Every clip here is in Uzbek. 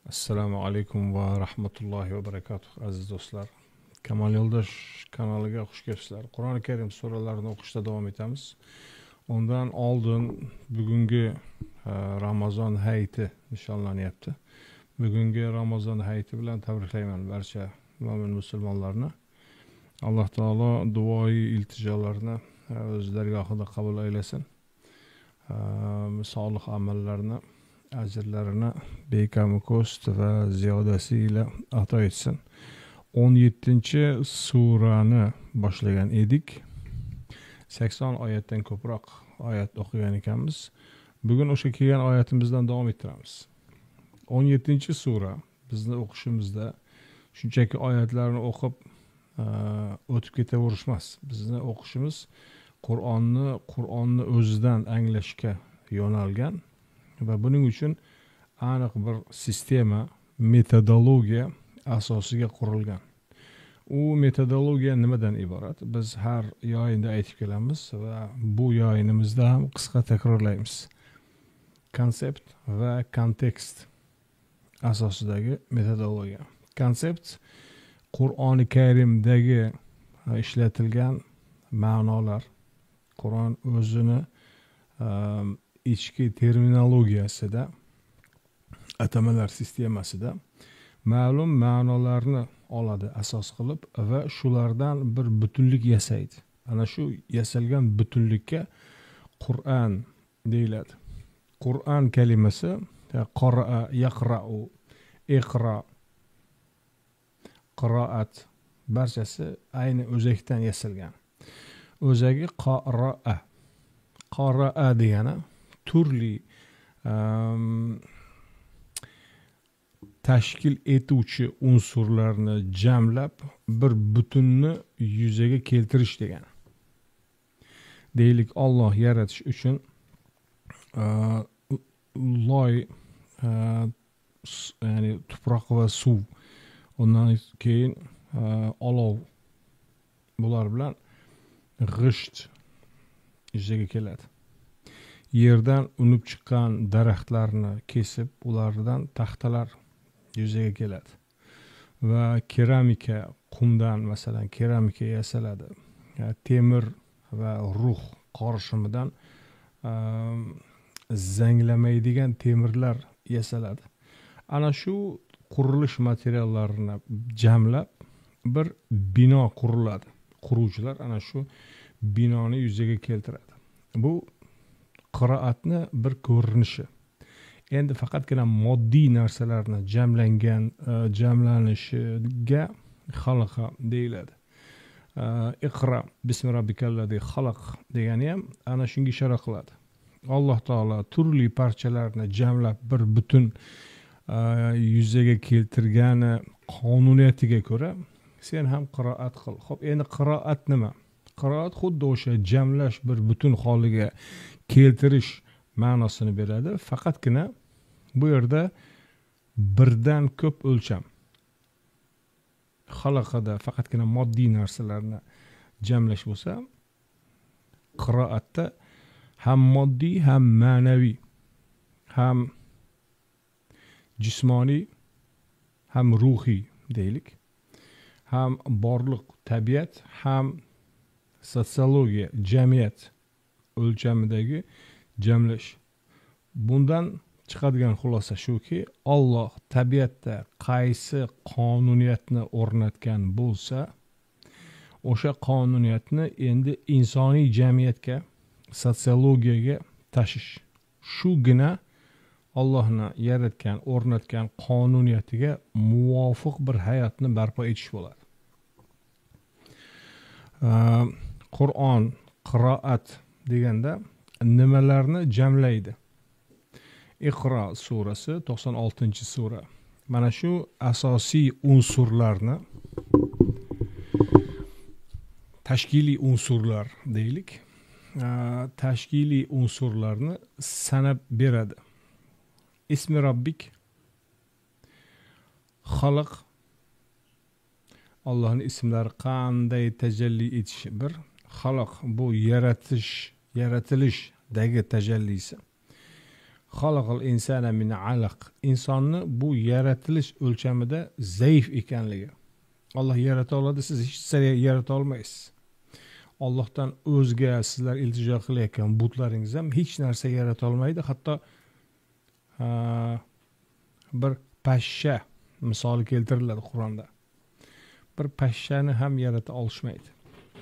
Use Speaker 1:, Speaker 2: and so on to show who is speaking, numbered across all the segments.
Speaker 1: Assalomu alaykum va rahmatullohi va barakatuh aziz do'stlar. Kamol Yo'ldosh kanaliga xush kelibsizlar. Qur'oni Karim suralarini o'qishda davom etamiz. Undan oldin bugungi Ramazon hayiti nishonlanyapti. Bugungi Ramazon hayiti bilan tabriklayman barcha mo'min musulmonlarni. Alloh taolo duoyi iltijolarni o'z dargohida qabul aylasin. Solih amallarni ajrlarini bekamu ko'st va ziyodasi ila ato etsin. 17-surani boshlagan edik. 80 oyatdan ko'proq oyat o'qigan ekanmiz. Bugun o'sha kelgan oyatimizdan davom ettiramiz. 17-sura bizni o'qishimizda shunchaki oyatlarni o'qib o'tib ketaverishimiz emas. Bizni o'qishimiz Qur'onni o'zidan anglashga yo'nalgan va buning uchun aniq bir sistema, metodologiya asosiga qurilgan. U metodologiya nimadan iborat? Biz har yo'yinda aytib kelamiz va bu yo'yinimizda ham qisqa takrorlaymiz. Konsept va kontekst asosidagi metodologiya. Konsept Qur'oni Karimdagi ishlatilgan ma'nolar, Qur'on o'zini ichki terminologiyasida, atamalar sistemasida ma'lum ma'nolarni oladi asos qilib va shulardan bir butunlik yasaydi. Ana shu yasalgan butunlikka Qur'on deyiladi. Qur'on kalimasi qara'a, yaqra'u, iqra, qiroat barchasi ayni o'zakdan yasalgan. O'zagi qara'a. Qara'a degani turli tashkil etuvchi unsurlarni jamlab bir butunni yuzaga keltirish degani. Deylik, Alloh yaratish uchun loy, ya'ni tuproq va suv, undan keyin olov, bular bilan g'isht yuzaga keladi. Yerdan unib chiqqan daraxtlarni kesib, ulardan taxtalar yuzaga keladi. Va keramika, qumdan masalan keramika yasaladi. Temir va ruh qorishimidan zanglamaydigan temirlar yasaladi. Ana shu qurilish materiallarini jamlab bir bino quriladi. Quruvchilar ana shu binoni yuzaga keltiradi. Bu qiroatni bir ko'rinishi. Endi faqatgina moddiy narsalarni jamlanishiga xalqa deyiladi. Iqra bismi robbikalladzi xalaq degani ham ana shunga ishora qiladi. Alloh taolo turli parchalarni jamlab bir butun yuzaga keltirgani qonuniyatiga ko'ra sen ham qiroat qil. Xo'p, endi qiroat nima? Qiroat xuddi o'sha jamlash, bir butun holiga keltirish ma'nosini beradi. Faqatgina bu yerda birdan ko'p o'lcham. Xalaqada faqatgina moddiy narsalarni jamlash bo'lsa, qiroatda ham moddiy, ham ma'naviy, ham jismoniy, ham ruhiy deylik, ham borliq, tabiat, ham sotsiologiya, jamiyat o'lchamidagi jamlash. Bundan chiqadigan xulosa shuki, Alloh tabiatda qaysi qonuniyatni o'rnatgan bo'lsa, o'sha qonuniyatni endi insoniy jamiyatga, sotsiologiyaga tashish. Shugina Allohni yaratgan, o'rnatgan qonuniyatiga muvofiq bir hayotni barpo etish bo'ladi. Qur'on, qiroat deganda nimalarni jamlaydi? Iqro surasi 96-sura. Mana shu asosiy unsurlarni, tashkiliy unsurlar deylik, tashkiliy unsurlarni sanab beradi. Ismi robbik, xalq, Allohning ismlari qanday tajalli etishi bir. Xalq bu yaratilishdagi tajallisi. xalaqal insana min alaq. Insonni bu yaratilish o'lchamida zaif ekanligi. Alloh yarata oladi, siz hech narsa yarata olmaysiz. Allohdan o'zga sizlar iltijo qilayotgan butlaringiz ham hech narsa yarata olmaydi. Hatto bir pashsha misoli keltiriladi Qur'onda. Bir pashshani ham yarata olishmaydi.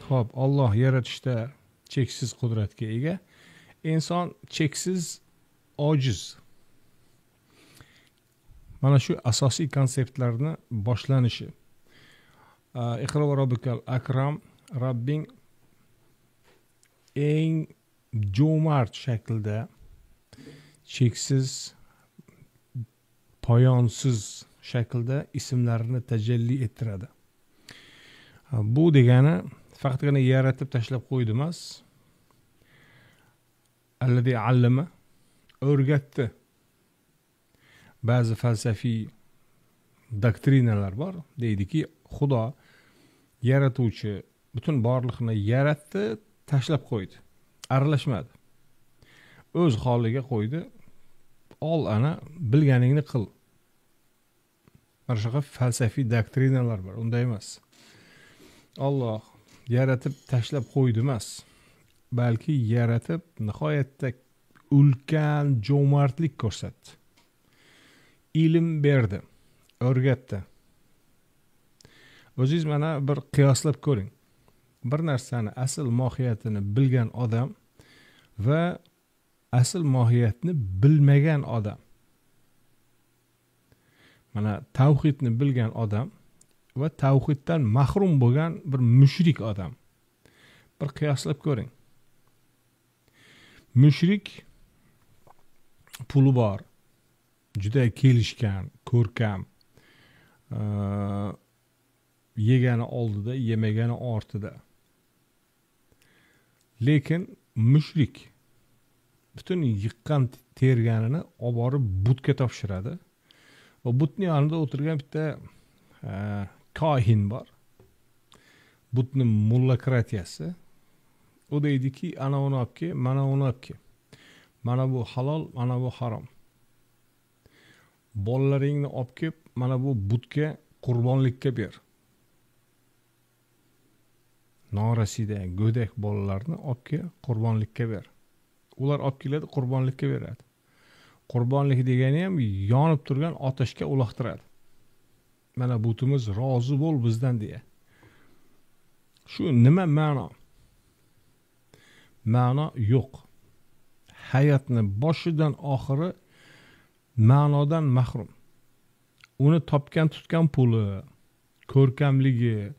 Speaker 1: Xo'p, Alloh yaratishda cheksiz qudratga ega. Inson cheksiz ojiz. Mana shu asosiy konseptlarni boshlanishi. Iqro va robbikal akram, Rabbing eng jo'mart shaklda, cheksiz, poyonsiz shaklda ismlarini tajalli ettiradi. Bu degani faqatgina yaratib tashlab qo'ydi emas. Allazi allama, o'rgatdi. Ba'zi falsafiy doktrinalar bor, deydiki, Xudo yaratuvchi butun borliqni yaratdi, tashlab qo'ydi. Aralashmadi. O'z holiga qo'ydi. Ol ana, bilganingni qil. Mana shunaqa falsafiy doktrinalar bor, unday emas. Alloh yaratib tashlab qo'ydi emas, balki yaratib nihoyatda ulkan jo'martlik ko'rsatdi. Ilm berdi, o'rgatdi. O'zingiz mana bir qiyoslab ko'ring. Bir narsani asl mohiyatini bilgan odam va asl mohiyatni bilmagan odam. Mana tavhidni bilgan odam va tavhiddan mahrum bo'lgan bir mushrik odam. Bir qiyoslab ko'ring. Mushrik puli bor, juda kelishgan, ko'rkam, yegani oldida, yemagani ortida. Lekin mushrik butun yiqqan terganini olib borib butga topshiradi. Va butning yonida o'tirgan bitta kohin bor. Butning mullakratiyasi. O deydiki, ana uni olib kel, mana uni olib kel. Mana bu halol, mana bu harom. Bolalaringni olib kelib, mana bu butga qurbonlikka ber. Norasida, go'dak bolalarni olib kel, qurbonlikka ber. Ular olib keladi, qurbonlikka beradi. Qurbonlik degani ham yonib turgan otashga uloqtiradi. Mana butimiz rozi bo'l bizdan deya. Shu nima ma'no? Ma'no yo'q. Hayotni boshidan oxiri ma'nodan mahrum. Uni topgan tutgan puli, ko'rkamligi,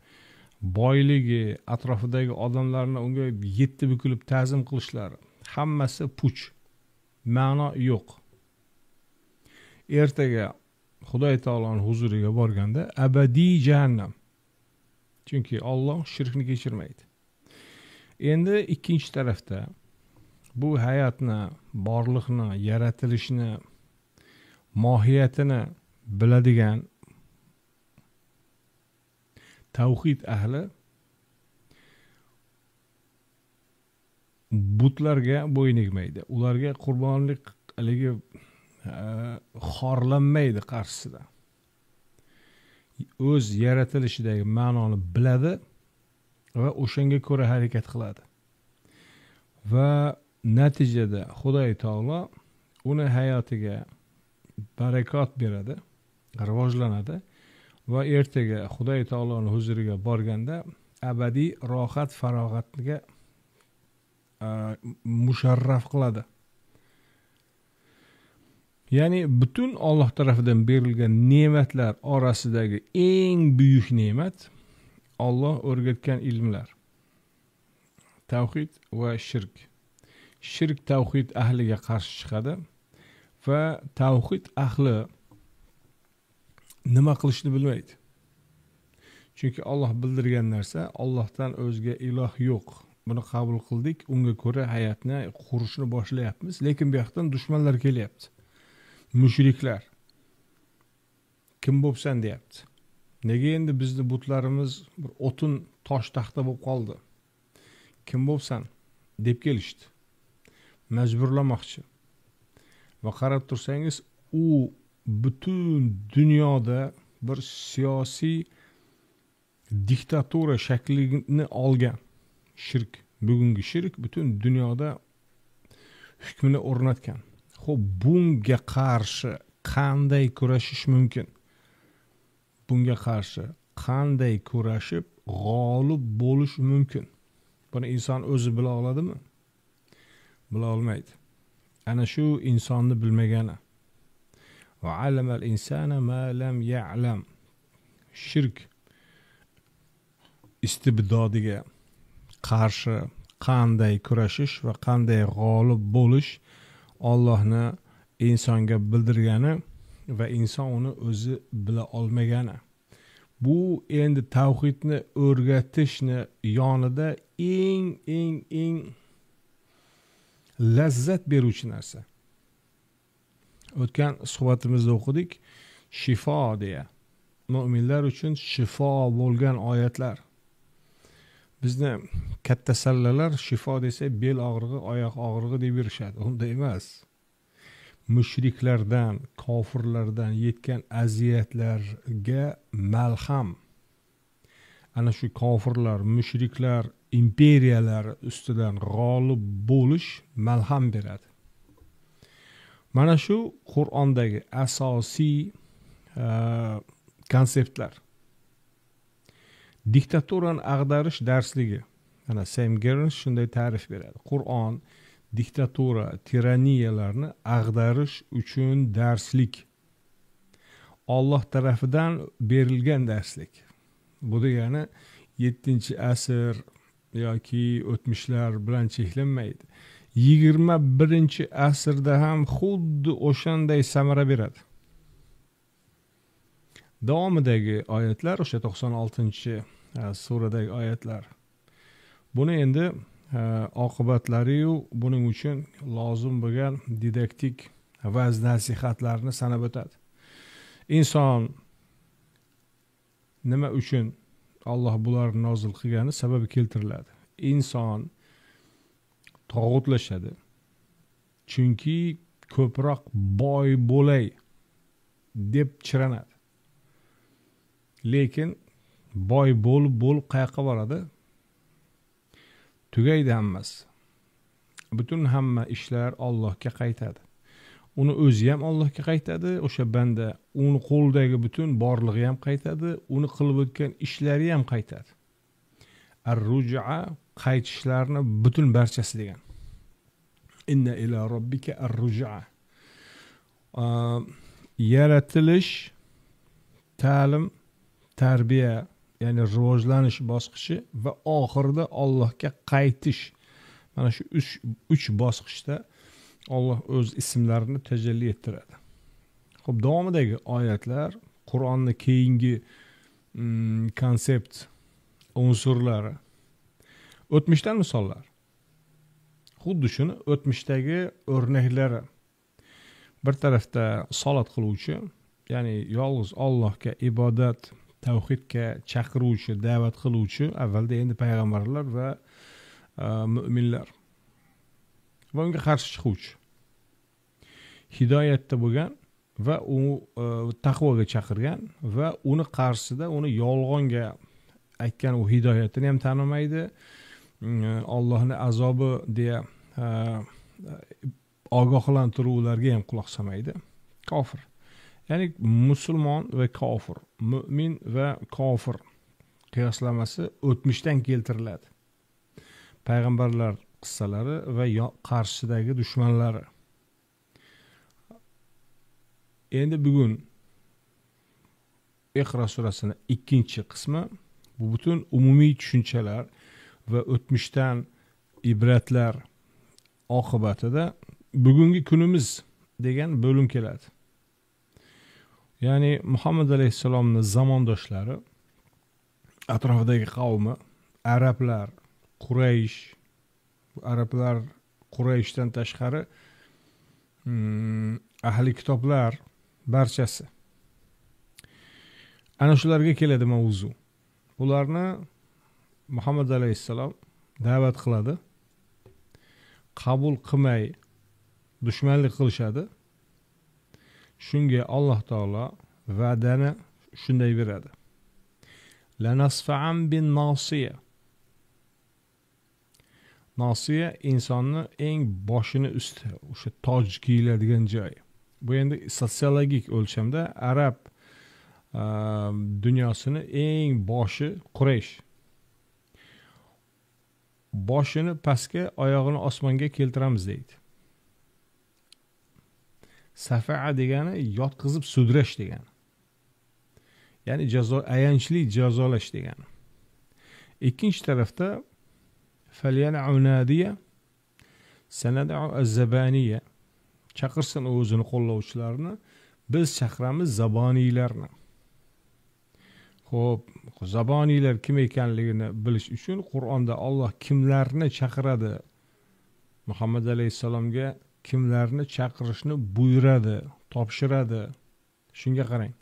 Speaker 1: boyligi, atrofidagi odamlarni unga yetti bukilib ta'zim qilishlari, hammasi puch. Ma'no yo'q. Ertaga Xudoy taoloning huzuriga borganda abadiy jahannam. Chunki Alloh shirkni kechirmaydi. Endi ikkinchi tarafda bu hayotni, borliqni, yaratilishni, mohiyatini biladigan tavhid ahli butlarga bo'yin egmaydi. Ularga qurbonlik haligi xorlanmaydi qarshisida. O'z yaratilishidagi ma'noni biladi va o'shanga ko'ra harakat qiladi. Va natijada Xudoy taolo uni hayotiga barakot beradi, rivojlanadi va ertaga Xudoy taoloning huzuriga borganda abadiy rohat, farog'atga musharraf qiladi. Ya'ni butun Alloh tomonidan berilgan ne'matlar orasidagi eng buyuk ne'mat Alloh o'rgatgan ilmlar. Tavhid va shirk. Shirk tavhid ahliga qarshi chiqadi va tavhid ahli nima qilishni bilmaydi. Chunki Alloh bildirgan narsa, Allohdan o'zga iloh yo'q. Buni qabul qildik, unga ko'ra hayotni qurishni boshlayapmiz, lekin bu yoqdan dushmanlar kelyapti. Mushriklar. Kim bo'psan deyapti. Nega endi bizni butlarimiz bir o'tin, tosh, taxta bo'lib qoldi? Kim bo'psan deb kelishdi. Majburlamoqchi. va qarab tursangiz u butun dunyoda bir siyosiy diktatura shaklini olgan. Shirk, bugungi shirk butun dunyoda hukmini o'rnatgan. Xo'p, bunga qarshi qanday kurashish mumkin? Bunga qarshi qanday kurashib g'olib bo'lish mumkin? Buni inson o'zi bila oladimi? Bila olmaydi. Ana shu insonni bilmagani. Va alamal insana ma lam ya'lam. Shirk istibdodiga qarshi qanday kurashish va qanday g'olib bo'lish Allohni insonga bildirgani va inson uni o'zi bila olmagani. Bu endi tavhidni o'rgatishni yonida eng lazzat beruvchi narsa. O'tgan suhbatimizda o'qidik, shifo deya. Mu'minlar uchun shifo bo'lgan oyatlar. Bizni katta sallalar shifo desa bel og'rig'i, oyoq og'rig'i deb yurishadi. Unda emas. Mushriklardan, kofirlardan yetgan aziyatlarga malham. Ana shu kofirlar, mushriklar, imperiyalar ustidan g'olib bo'lish malham beradi. Mana shu Qur'ondagi asosiy konseptlar. Diktaturani ag'darish darsligi. Mana Sam Gerns shunday ta'rif beradi. Qur'on diktatura, tiraniyalarni ag'darish uchun darslik. Alloh tarafidan berilgan darslik. Bu degani 7-asr yoki o'tmishlar bilan cheklanmaydi. 21-asrda ham xuddi o'shanday samara beradi. Davomidagi oyatlar, o'sha 96-suradagi oyatlar. Buni endi oqibatlari-yu buning uchun lozim bo'lgan didaktik va'z nasihatlarni sanab o'tadi. Inson nima uchun Alloh bularni nozil qilgani sababi keltiriladi. Inson tog'utlashadi. Chunki ko'proq boy bo'lay deb chiranadi. Lekin boy bo'lib qayoqqa boradi? Tugaydi hammasi. Butun hamma ishlar Allohga qaytadi. Uni o'zi ham Allohga qaytadi, o'sha banda, uni qo'ldagi butun borlig'i ham qaytadi, uni qilib o'tgan ishlari ham qaytadi. Ar-ruj'a qaytishlarni butun barchasi degan. Inna ila robbika ar-ruj'a. Yaratilish, ta'lim, tarbiya, ya'ni rivojlanish bosqichi va oxirida Allohga qaytish. Mana shu 3 bosqichda Alloh o'z ismlarini tajalli ettiradi. Xo'p, davomidagi oyatlar Qur'onning keyingi konsept unsurlari. O'tmishdan misollar. Xuddi shuni o'tmishdagi o'rnaklari. Bir tarafda salat qiluvchi, ya'ni yolg'iz Allohga ibodat, tavhidga chaqiruvchi, da'vat qiluvchi, avvalda endi payg'ambarlar va mu'minlar. Va unga qarshi chiquvchi. Hidoyatda bo'lgan va u taqvoga chaqirgan va uni qarshisida uni yolg'onga aytgan u hidoyatini ham tanimaydi. Allohning azobi deya ogohlantiruvlarga ham quloq solmaydi. Kofir. Ya'ni musulmon va kofir, mu'min va kofir qiyoslamasi o'tmishdan keltiriladi. Payg'ambarlar qissalari va qarshisidagi dushmanlari. Endi bugun Iqro surasining 2-qismi bu butun umumiy tushunchalar va o'tmishdan ibratlar oqibatida bugungi kunimiz degan bo'lim keladi. Ya'ni Muhammad alayhisalomning zamondoshlari, atrofidagi qavmi, arablar, Quraysh, arablar Qurayshdan tashqari ahli kitoblar barchasi. Ana shularga keladi mavzu. Ularni Muhammad alayhisalom da'vat qiladi. Qabul qilmay dushmanlik qilishadi shunga Alloh taolo va'dani shunday beradi. Lanasfa'an bin nasiya. Nasiya insonni eng boshini usti, o'sha toj kiyiladigan joy. Bu endi sotsiologik o'lchamda arab dunyosini eng boshi Quraysh. Boshini pastga, oyog'ini osmonga keltiramiz deydi. Safa'a degani yotqizib sudrash degani. Ya'ni ayanchli jazolash degani. Ikkinchi tarafda falyad'u nadiya sanad'u az-zabaniya. Chaqirsin o'zini qo'llovchilarni, biz chaqiramiz zaboniylarni. Xo'p, zaboniylar kim ekanligini bilish uchun Qur'onda Alloh kimlarni chaqiradi? Muhammad alayhisalomga kimlarni chaqirishni buyuradi, topshiradi. Shunga qarang.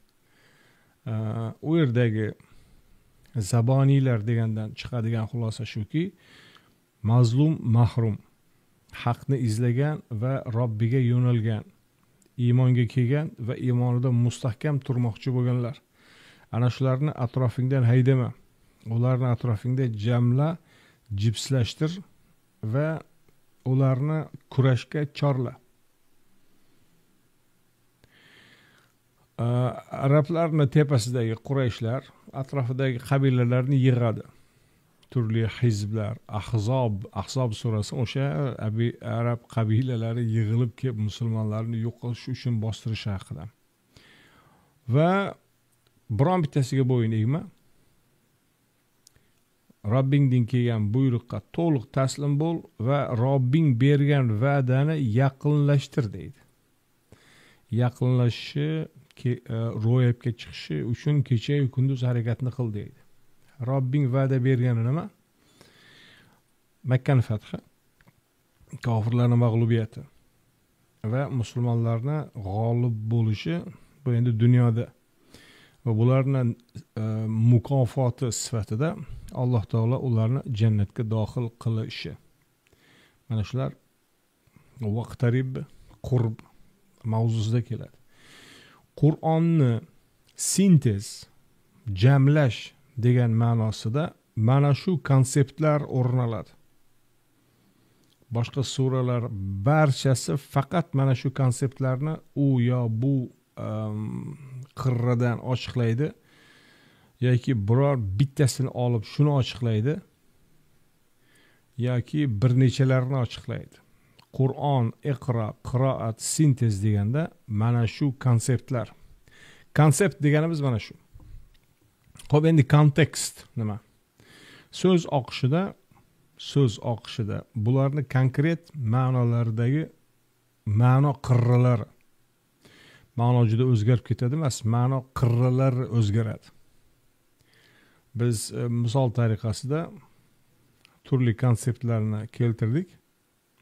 Speaker 1: U yerdagi zaboniylar degandan chiqadigan xulosa shuki, mazlum, mahrum, haqni izlagan va Robbiga yo'nalgan, iymonga kelgan va iymonida mustahkam turmoqchi bo'lganlar. Ana shularni atrofingdan haydama. Ularni atrofingda jamla, jipslashtir va ularni kurashga chorla. Arablarning tepasidagi Qurayshlar atrofidagi qabilalarni yig'adi. Turli hizblar, Ahzob surasi o'sha arab qabilalari yig'ilib kelib musulmonlarni yo'q qilish uchun bostirish haqida. Va biron bittasiga bo'yin egma. Robbingdan kelgan buyruqqa to'liq taslim bo'l va Robbing bergan va'dani yaqinlashtir deydi. Yaqinlashishi, ro'yobga chiqishi uchun kecha-yu kunduz harakatni qil deydi. Robbing va'da bergani nima? Makka fathi, kofirlarning mag'lubiyati va musulmonlarning g'olib bo'lishi bu endi dunyoda. Va bularning mukofoti sifatida Alloh taolo ularni jannatga daxil qilishi. Mana shular vaqtarib, qurb mavzusida keladi. Qur'onni sintez, jamlash degan ma'nosida mana shu konseptlar o'rin oladi. Boshqa suralar barchasi faqat mana shu konseptlarni u yo bu qirradan ochiqlaydi yoki biror bittasini olib shuni ochiqlaydi yoki bir nechalarini ochiqlaydi. Qur'on, iqro, qiroat, sintez deganda mana shu konseptlar. Konsept deganimiz mana shu. Xo'p, endi kontekst nima? So'z oqishida bularni konkret ma'nolaridagi ma'no qirralari. Ma'no juda o'zgarib ketadi emas, ma'no qirralari o'zgaradi. Biz misol tariqasida turli konseptlarni keltirdik.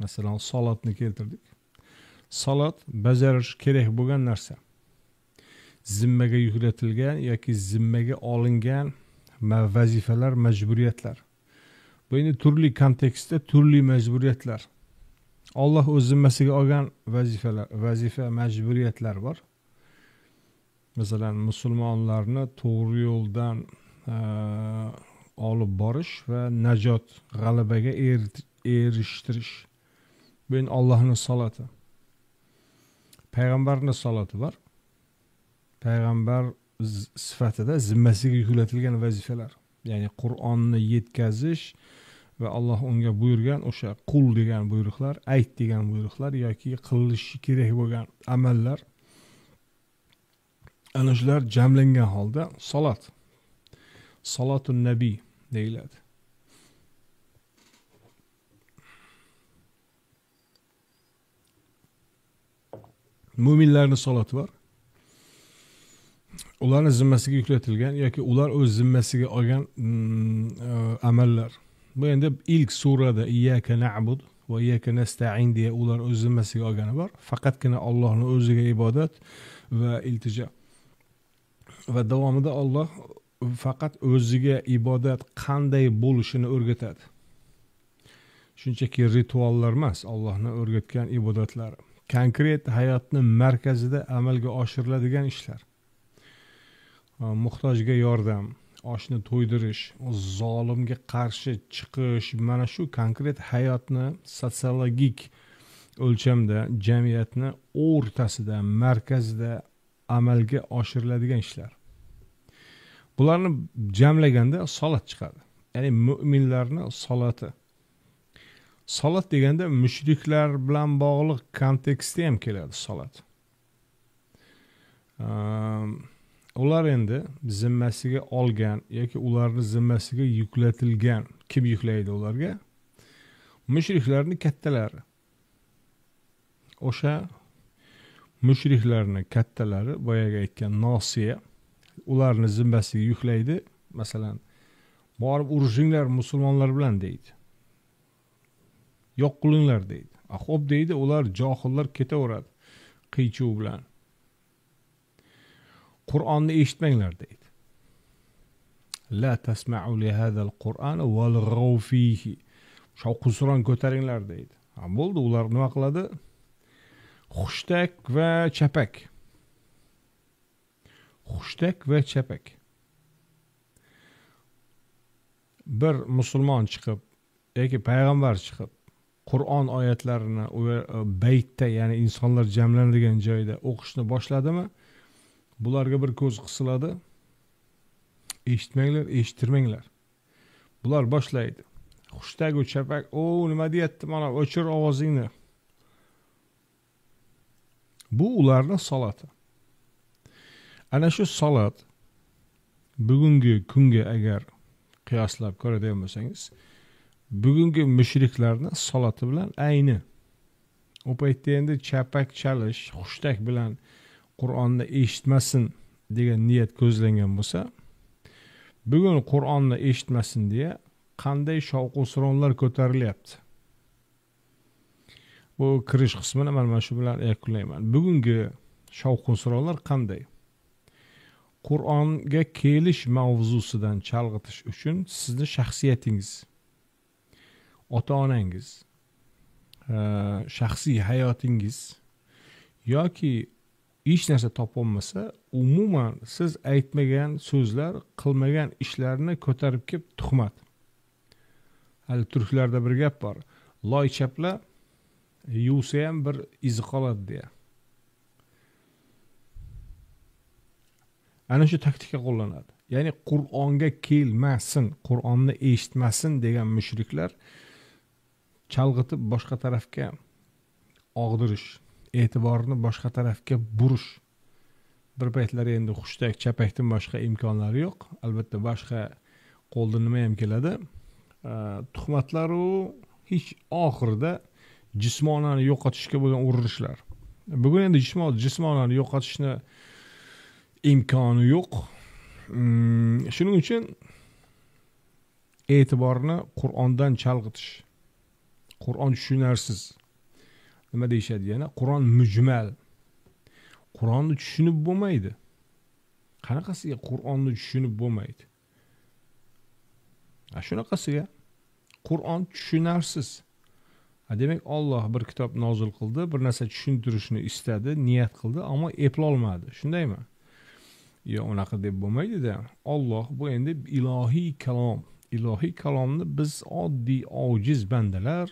Speaker 1: Masalan, salotni keltirdik. Salot bajarish kerak bo'lgan narsa. Zimmaga yuklatilgan yoki zimmaga olingan vazifalar, majburiyatlar. Bu endi turli kontekstda turli majburiyatlar. Alloh o'z zimmasiga olgan vazifa, majburiyatlar bor. Masalan, musulmonlarni to'g'ri yo'ldan olib borish va najot, g'alabaga erishtirish. Bu endi Allohning saloti. Payg'ambarning saloti bor. Payg'ambar sifatida zimmasiga yuklatilgan vazifalar. Ya'ni Qur'onni yetkazish va Alloh unga buyurgan o'sha qul degan buyruqlar, ayt degan buyruqlar yoki qilinishi kerak bo'lgan amallar. Ana shular jamlangan holda salat. Salatun nabiy deyiladi. Mu'minlarning saloti bor. Ularning zimmasiga yuklatilgan yoki ular o'z zimmasiga olgan amallar. Bu endi ilk surada iyyaka na'bud va iyyaka nasta'in deya ular o'z zimmasiga olgani bor. Faqatgina Allohning o'ziga ibodat va iltijo. Va davomida Alloh faqat o'ziga ibodat qanday bo'lishini o'rgatadi. Shunchaki rituallar emas, Allohning o'rgatgan ibodatlari. konkret hayotni markazida amalga oshiriladigan ishlar. Muhtojga yordam, ochni to'ydirish, zolimga qarshi chiqish, mana shu konkret hayotni sotsiologik o'lchamda jamiyatni o'rtasida, markazida amalga oshiriladigan ishlar. Bularni jamlaganda salat chiqadi. Ya'ni mu'minlarning salati. Salat deganda mushriklar bilan bog'liq kontekstda ham keladi salat. Ular endi zimmasiga olgan yoki ularning zimmasiga yuklatilgan, kim yuklaydi ularga? Mushriklarning kattalari. O'sha mushriklarning kattalari, boyaga aytgan Nosiya, ularni zimmasiga yuklaydi. Masalan, borib urushinglar musulmonlar bilan deydi. Yo'q qilinglar deydi. Xo'p deydi, ular johillar ketaveradi qiychuv bilan. Qur'onni eshitmanglar deydi. La tasma'u li hadal Qur'an walghaw fihi. Shovqin-suron ko'taringlar deydi. Bo'ldi, ular nima qiladi? Xushtak va chapak. Xushtak va chapak. Bir musulmon chiqib yoki payg'ambar chiqib Qur'on oyatlarini baytda, ya'ni insonlar jamlanadigan joyda o'qishni boshladimi, bularga bir ko'z qisiladi. Eshitmanglar, eshittirmanglar. Bular boshlaydi. Xushtak va chapak, nima deyapti, mana o'chir ovozingni. Bu ularning salati. Ana shu salat bugungi kunga agar qiyoslab ko'radigan bo'lsangiz, bugungi mushriklarning salati bilan ayni. U paytda endi chapak chalish, xushtak bilan Qur'onni eshitmasin degan niyat ko'zlangan bo'lsa, bugun Qur'onni eshitmasin deya qanday shovqin-suronlar ko'tarilyapti. Bu kirish qismini mana shu bilan yakunlayman. Bugungi shovqin-suronlar qanday? Qur'onga kelish mavzusidan chalg'itish uchun sizni shaxsiyatingiz, ota-onangiz, shaxsiy hayotingiz yoki hech narsa topolmasa, umuman siz aytmagan so'zlar, qilmagan ishlarni ko'tarib kelib tuhmat. Hali turklarda bir gap bor. Loy chapla yuvsa ham bir izi qoladi deya. Ana shu taktika qo'llanadi. Ya'ni Qur'onga kelmasin, Qur'onni eshitmasin degan mushriklar chalg'itib boshqa tarafga og'dirish, e'tiborni boshqa tarafga burish. Bir paytlar endi xushtak, chapakdan boshqa imkonlari yo'q. Albatta boshqa qo'ldan nima ham keladi? Tuhmatlar u hech oxirida jismonani yo'qotishga bo'lgan urinishlar. Bugun endi jismonani yo'qotishni imkoni yo'q. Shuning uchun e'tiborni Qur'ondan chalg'itish. Qur'on tushunarsiz. Nima deyishadi yana? Qur'on mujmal. Qur'onni tushunib bo'lmaydi. Qanaqasiga Qur'onni tushunib bo'lmaydi? Shunaqasiga Qur'on tushunarsiz. Demak, Alloh bir kitob nozil qildi, bir narsa tushuntirishni istadi, niyat qildi, ammo eplolmadi. Shundaymi? Yo, unaqa deb bo'lmaydi-da. Alloh bu endi ilohiy kalom. Ilohiy kalomni biz oddiy ojiz bandalar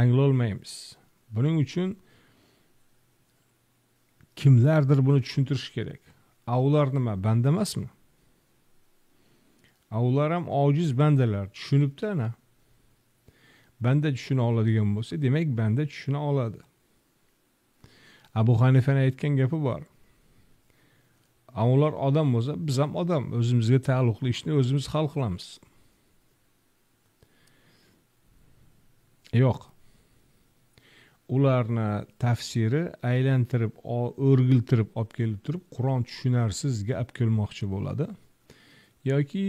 Speaker 1: anglolmaymiz. Buning uchun kimlardir buni tushuntirish kerak. Ular nima, banda emasmi? Ular ham ojiz bandalar, tushunibdi ana. Banda tushuna oladigan bo'lsa, demak banda tushuna oladi. Abu Hanifaning aytgan gapi bor. Ular odam bo'lsa, biz ham odam, o'zimizga taalluqli ishni o'zimiz hal qilamiz. Yo'q. Ularni tafsiri aylantirib, o'rgiltirib olib kelib turib, Qur'on tushunarsiz olib kelmoqchi bo'ladi. Yoki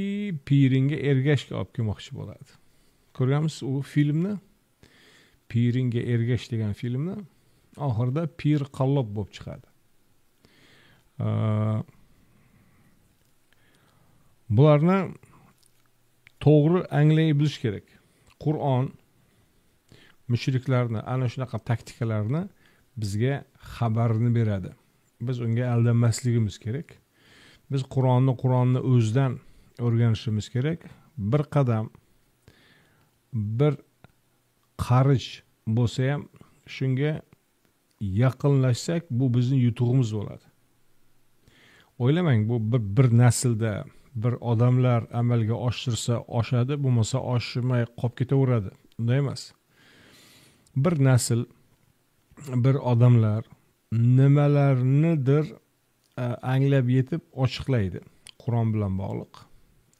Speaker 1: piringa ergashga olib kelmoqchi bo'ladi. Ko'rganmisiz u filmni? Piringa ergash degan filmni. Oxirida pir qallob bo'lib chiqadi. Bularni to'g'ri anglay bilish kerak. Qur'on mushriklarni ana shunaqa taktikalarni bizga xabarini beradi. Biz unga aldanmasligimiz kerak. Biz Qur'onni o'zidan o'rganishimiz kerak. Bir qadam, bir qarich bo'lsa ham shunga yaqinlashsak, bu bizning yutug'imiz bo'ladi. O'ylamang, bu bir naslda bir odamlar amalga oshirsa oshadi, bo'lmasa oshmay qolib ketaveradi. Unday emas. Bir nasl, bir odamlar nimalarnidir anglab yetib ochiqlaydi Qur'on bilan bog'liq.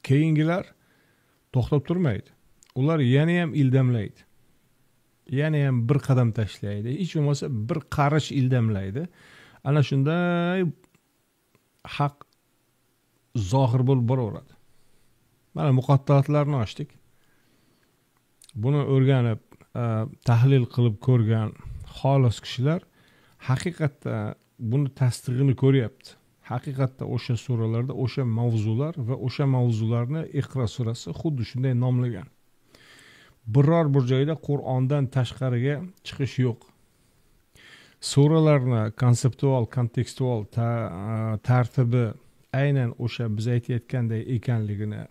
Speaker 1: Keyingilar to'xtab turmaydi. Ular yana ham ildamlaydi. Yana ham bir qadam tashlaydi. Hech bo'lmasa bir qarich ildamlaydi. Ana shunday haq zohir bo'lib boraveradi. Mana muqaddatlarni ochdik. Buni o'rganib, tahlil qilib ko'rgan xolis kishilar haqiqatda buni tasdig'ini ko'ryapti. Haqiqatda o'sha suralarda o'sha mavzular va o'sha mavzularni Iqro surasi xuddi shunday nomlagan. Biror bir joyda Qur'ondan tashqariga chiqish yo'q. Suralarni konseptual, kontekstual tartibi aynan o'sha biz aytayotganday ekanligini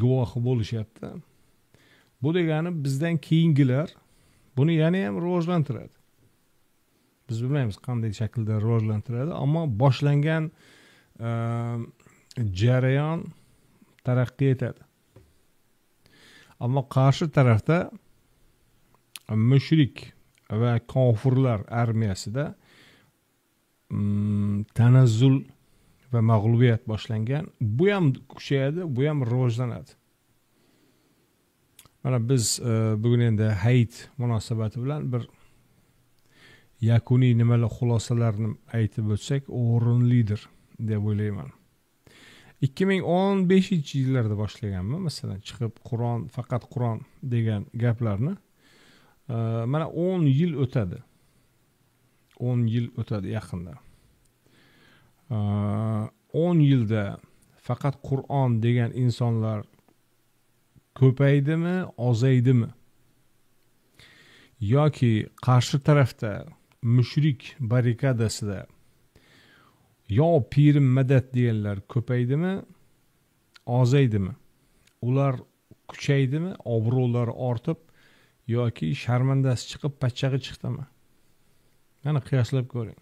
Speaker 1: guvohi bo'lishyapti. Bu degani bizdan keyingilar buni yana ham rivojlantiradi. Biz bilmaymiz qanday shaklda rivojlantiradi, ammo boshlangan jarayon taraqqiy etadi. Ammo qarshi tarafda mushrik va kofirlar armiyasida tanazzul va mag'lubiyat boshlangan. Bu ham kuchayadi, bu ham rivojlanadi. Mana biz bugun endi hayit munosabati bilan bir yakuniy nimalar xulosalarni aytib o'tsak o'rinlidir deb o'ylayman. 2015-yillarda boshlaganman, masalan, chiqib faqat Qur'on degan gaplarni. Mana 10 yil o'tadi. 10 yil o'tadi yaqinda. 10 yilda faqat Qur'on degan insonlar ko'paydimi, ozaydimi? Yoki qarshi tarafda mushrik barrikadasida yo pirim madad deganlar ko'paydimi, ozaydimi? Ular kuchaydimi, obro'lari ortib yoki sharmandasi chiqib pachchag'i chiqdimi? Mana qiyoslab ko'ring.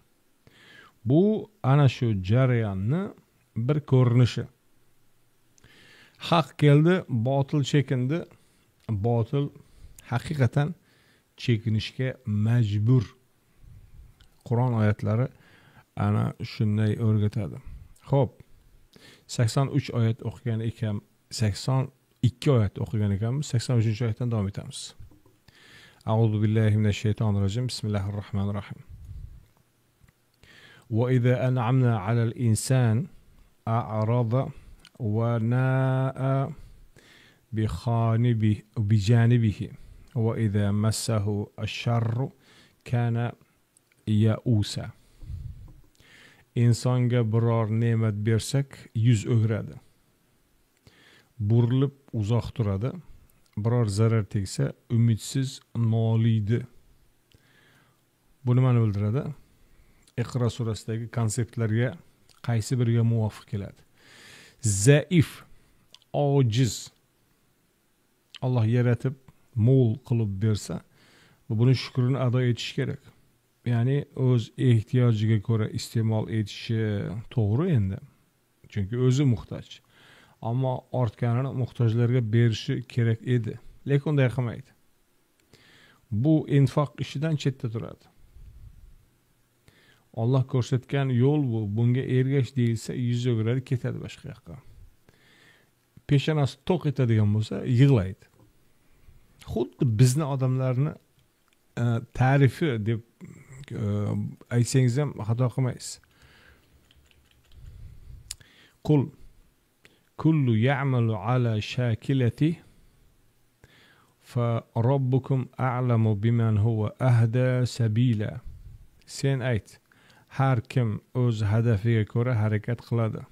Speaker 1: Bu ana shu jarayonni bir ko'rinishi. Haq keldi, botil chekindi. Botil haqiqatan chekinishga majbur. Qur'on oyatlari ana shunday o'rgatadi. Xo'p. 83 oyat o'qigan ekan, 82 oyat o'qigan ekanmiz. 83-oyatdan davom etamiz. A'udhu billahi minash shaytonir rojim. Bismillahir rohmanir rohim. وإذا أنعمنا على الإنسان أعرض وناء بجانبه وإذا مسه الشر كان يئوسا. Insonga biror ne'mat bersak yuz o'giradi, burilib uzoq turadi. Biror zarar tegsa umidsiz noliydi. Bu nimani bildiradi? Iqro surasidagi konseptlarga qaysi biriga muvofiq keladi? Zaif, ojiz Allah yaratib mo'l qilib bersa, buni shukrini ado etish kerak. Ya'ni o'z ehtiyojiga ko'ra iste'mol etishi to'g'ri endi. Chunki o'zi muhtoj. Ammo ortganini muhtojlarga berishi kerak edi. Lekin unday qilmaydi. Bu infoq ishidan chetda turadi. Allah ko'rsatgan yo'l bu. Bunga ergash deyilsa yuz o'giradi, ketadi boshqa yoqqa. Peshonasi to'q etadigan bo'lsa yig'laydi. Xuddi bizni odamlarni ta'rifi deb aytsangiz ham xato qilmaysiz. Qul kullu ya'malu ala shakilati fa robbukum a'lamu biman huwa ahda sabila. Sen ayt, har kim o'z hadafiga ko'ra harakat qiladi.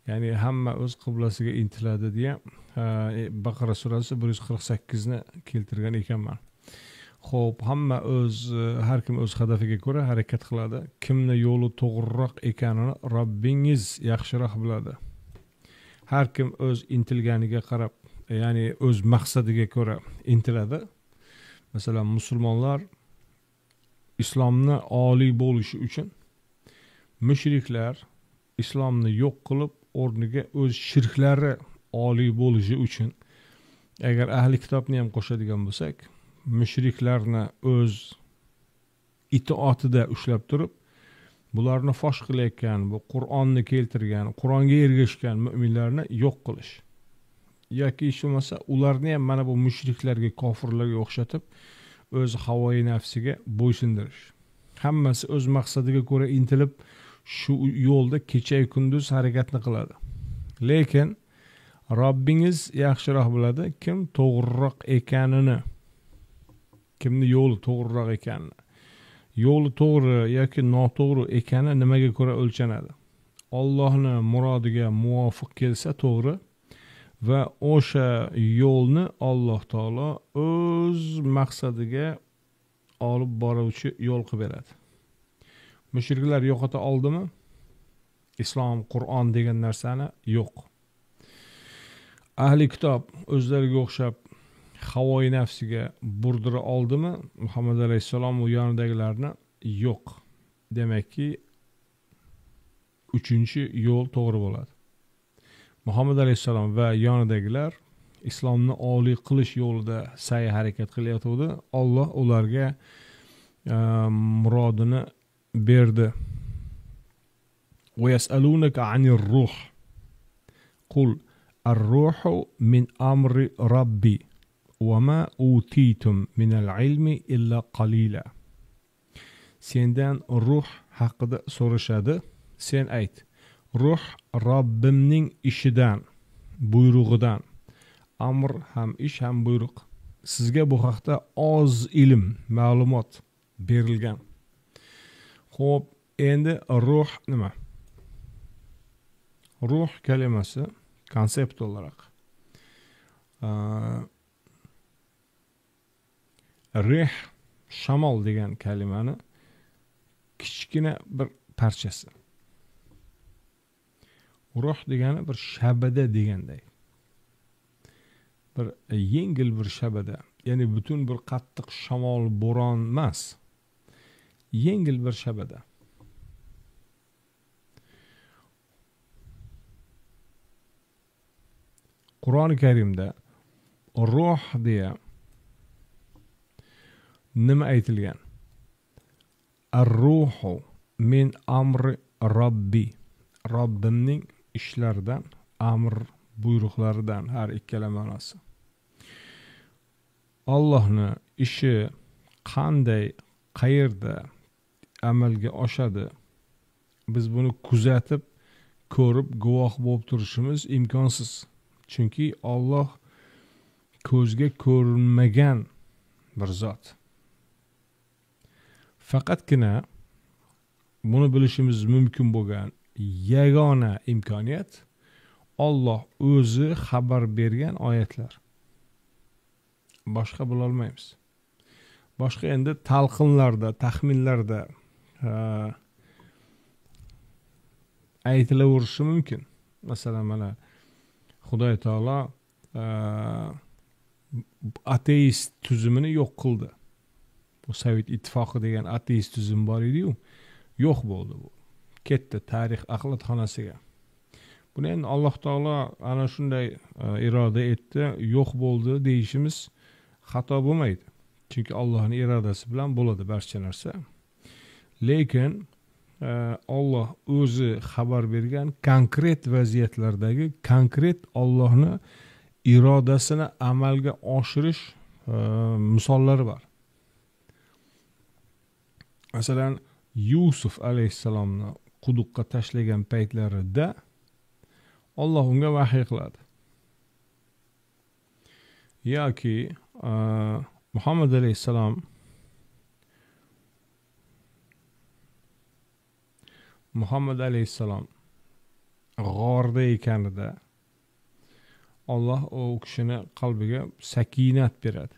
Speaker 1: Ya'ni hamma o'z qiblasiga intiladi deya Baqara surasi 148 ni keltirgan ekanman. Xo'p, hamma har kim o'z hadafiga ko'ra harakat qiladi. Kimni yo'li to'g'riroq ekanini Robbingiz yaxshiroq biladi. Har kim o'z intilganiga qarab, ya'ni o'z maqsadiga ko'ra intiladi. Masalan, musulmonlar islomni oliy bo'lishi uchun mushriklar islomni yo'q qilib, o'rniga o'z shirklari oliy bo'lishi uchun agar ahli kitobni ham qo'shadigan bo'lsak, mushriklarni o'z itoatida ushlab turib, bularni fosh qilayotgan, bu Qur'onni keltirgan, Qur'onga ergashgan mu'minlarni yo'q qilish. Yoki hech bo'lmasa ularni ham mana bu mushriklarga, kofirlarga o'xshatib, o'z havoi nafsiga bo'ysundirish. Hammasi o'z maqsadiga ko'ra intilib, shu yo'lda kecha-yu kunduz harakatni qiladi. Lekin Robbingiz yaxshiroq biladi, kim to'g'riroq ekanini, kimni yo'li to'g'riroq ekanini. Yo'li to'g'ri yoki noto'g'ri ekani nimaga ko'ra o'lchanadi? Allohning murodiga muvofiq kelsa to'g'ri va o'sha yo'lni Alloh taolo o'z maqsadiga olib boruvchi yo'l qilib beradi. Mushriklar yo'qota oldimi? Islom, Qur'on degan narsani yo'q. Ahli kitob o'zlariga o'xshab havoi nafsiga burdira oldimi? Muhammad alayhissalom u yonidagilarni yo'q. Demakki, uchinchi yo'l to'g'ri bo'ladi. Muhammad alayhissalom va yonidagilar islomni oliy qilish yo'lida sa'y harakat qilyotdi. Alloh ularga murodini berdi. Va yasalunaka anir ruh. Qul ar-ruhu min amri rabbi. وَمَا أُوتِيتُمْ مِنَ الْعِلْمِ إِلَّا قَلِيلًا. Sendan ruh haqida so'rashadi. Sen ayt, ruh Robbimning ishidan, buyrug'idan. Amr ham ish ham buyruq. Sizga bu haqda oz ilm, ma'lumot berilgan. Xo'p, endi ruh nima? Ruh kalimasi konsept olarak rih, shamol degan kalimani kichkina bir parchasi. Ruh degani bir shabada deganday. Bir yengil bir shabada. Ya'ni butun bir qattiq shamol, bo'ron emas. Yengil bir shabada. Qur'oni Karimda ruh deya nima aytilgan? Ar-ruhu min amri Robbi. Robbimning ishlaridan, amr buyruqlaridan, har ikkala ma'nosi. Allohning ishi qanday, qayerda amalga oshadi? Biz buni kuzatib, ko'rib, guvoh bo'lib turishimiz imkonsiz. Chunki Alloh ko'zga ko'rinmagan bir zot. Faqatgina buni bilishimiz mumkin bo'lgan yagona imkoniyat Alloh o'zi xabar bergan oyatlar. Boshqa bila olmaymiz. Boshqa endi talqinlarda, taxminlarda aytilaverishi mumkin. Masalan, mana Xudoy taolo ateist tuzumini yo'q qildi. Bu Sovet ittifoqi degan ateist tuzum bor edi-yu, yo'q bo'ldi bu. Ketdi tarix axlatxonasiga. Buni endi Alloh taolo ana shunday iroda etdi, yo'q bo'ldi deyishimiz xato bo'lmaydi. Chunki Allohning irodasi bilan bo'ladi barcha narsa. Lekin Alloh o'zi xabar bergan konkret vaziyatlardagi konkret Allohning irodasini amalga oshirish misollari bor. Masalan, Yusuf alayhissalomni quduqqa tashlagan paytlarida Alloh unga vahiy qiladi. Yoki Muhammad alayhissalom g'orda ekanida Alloh u kishini qalbiga sakinat beradi.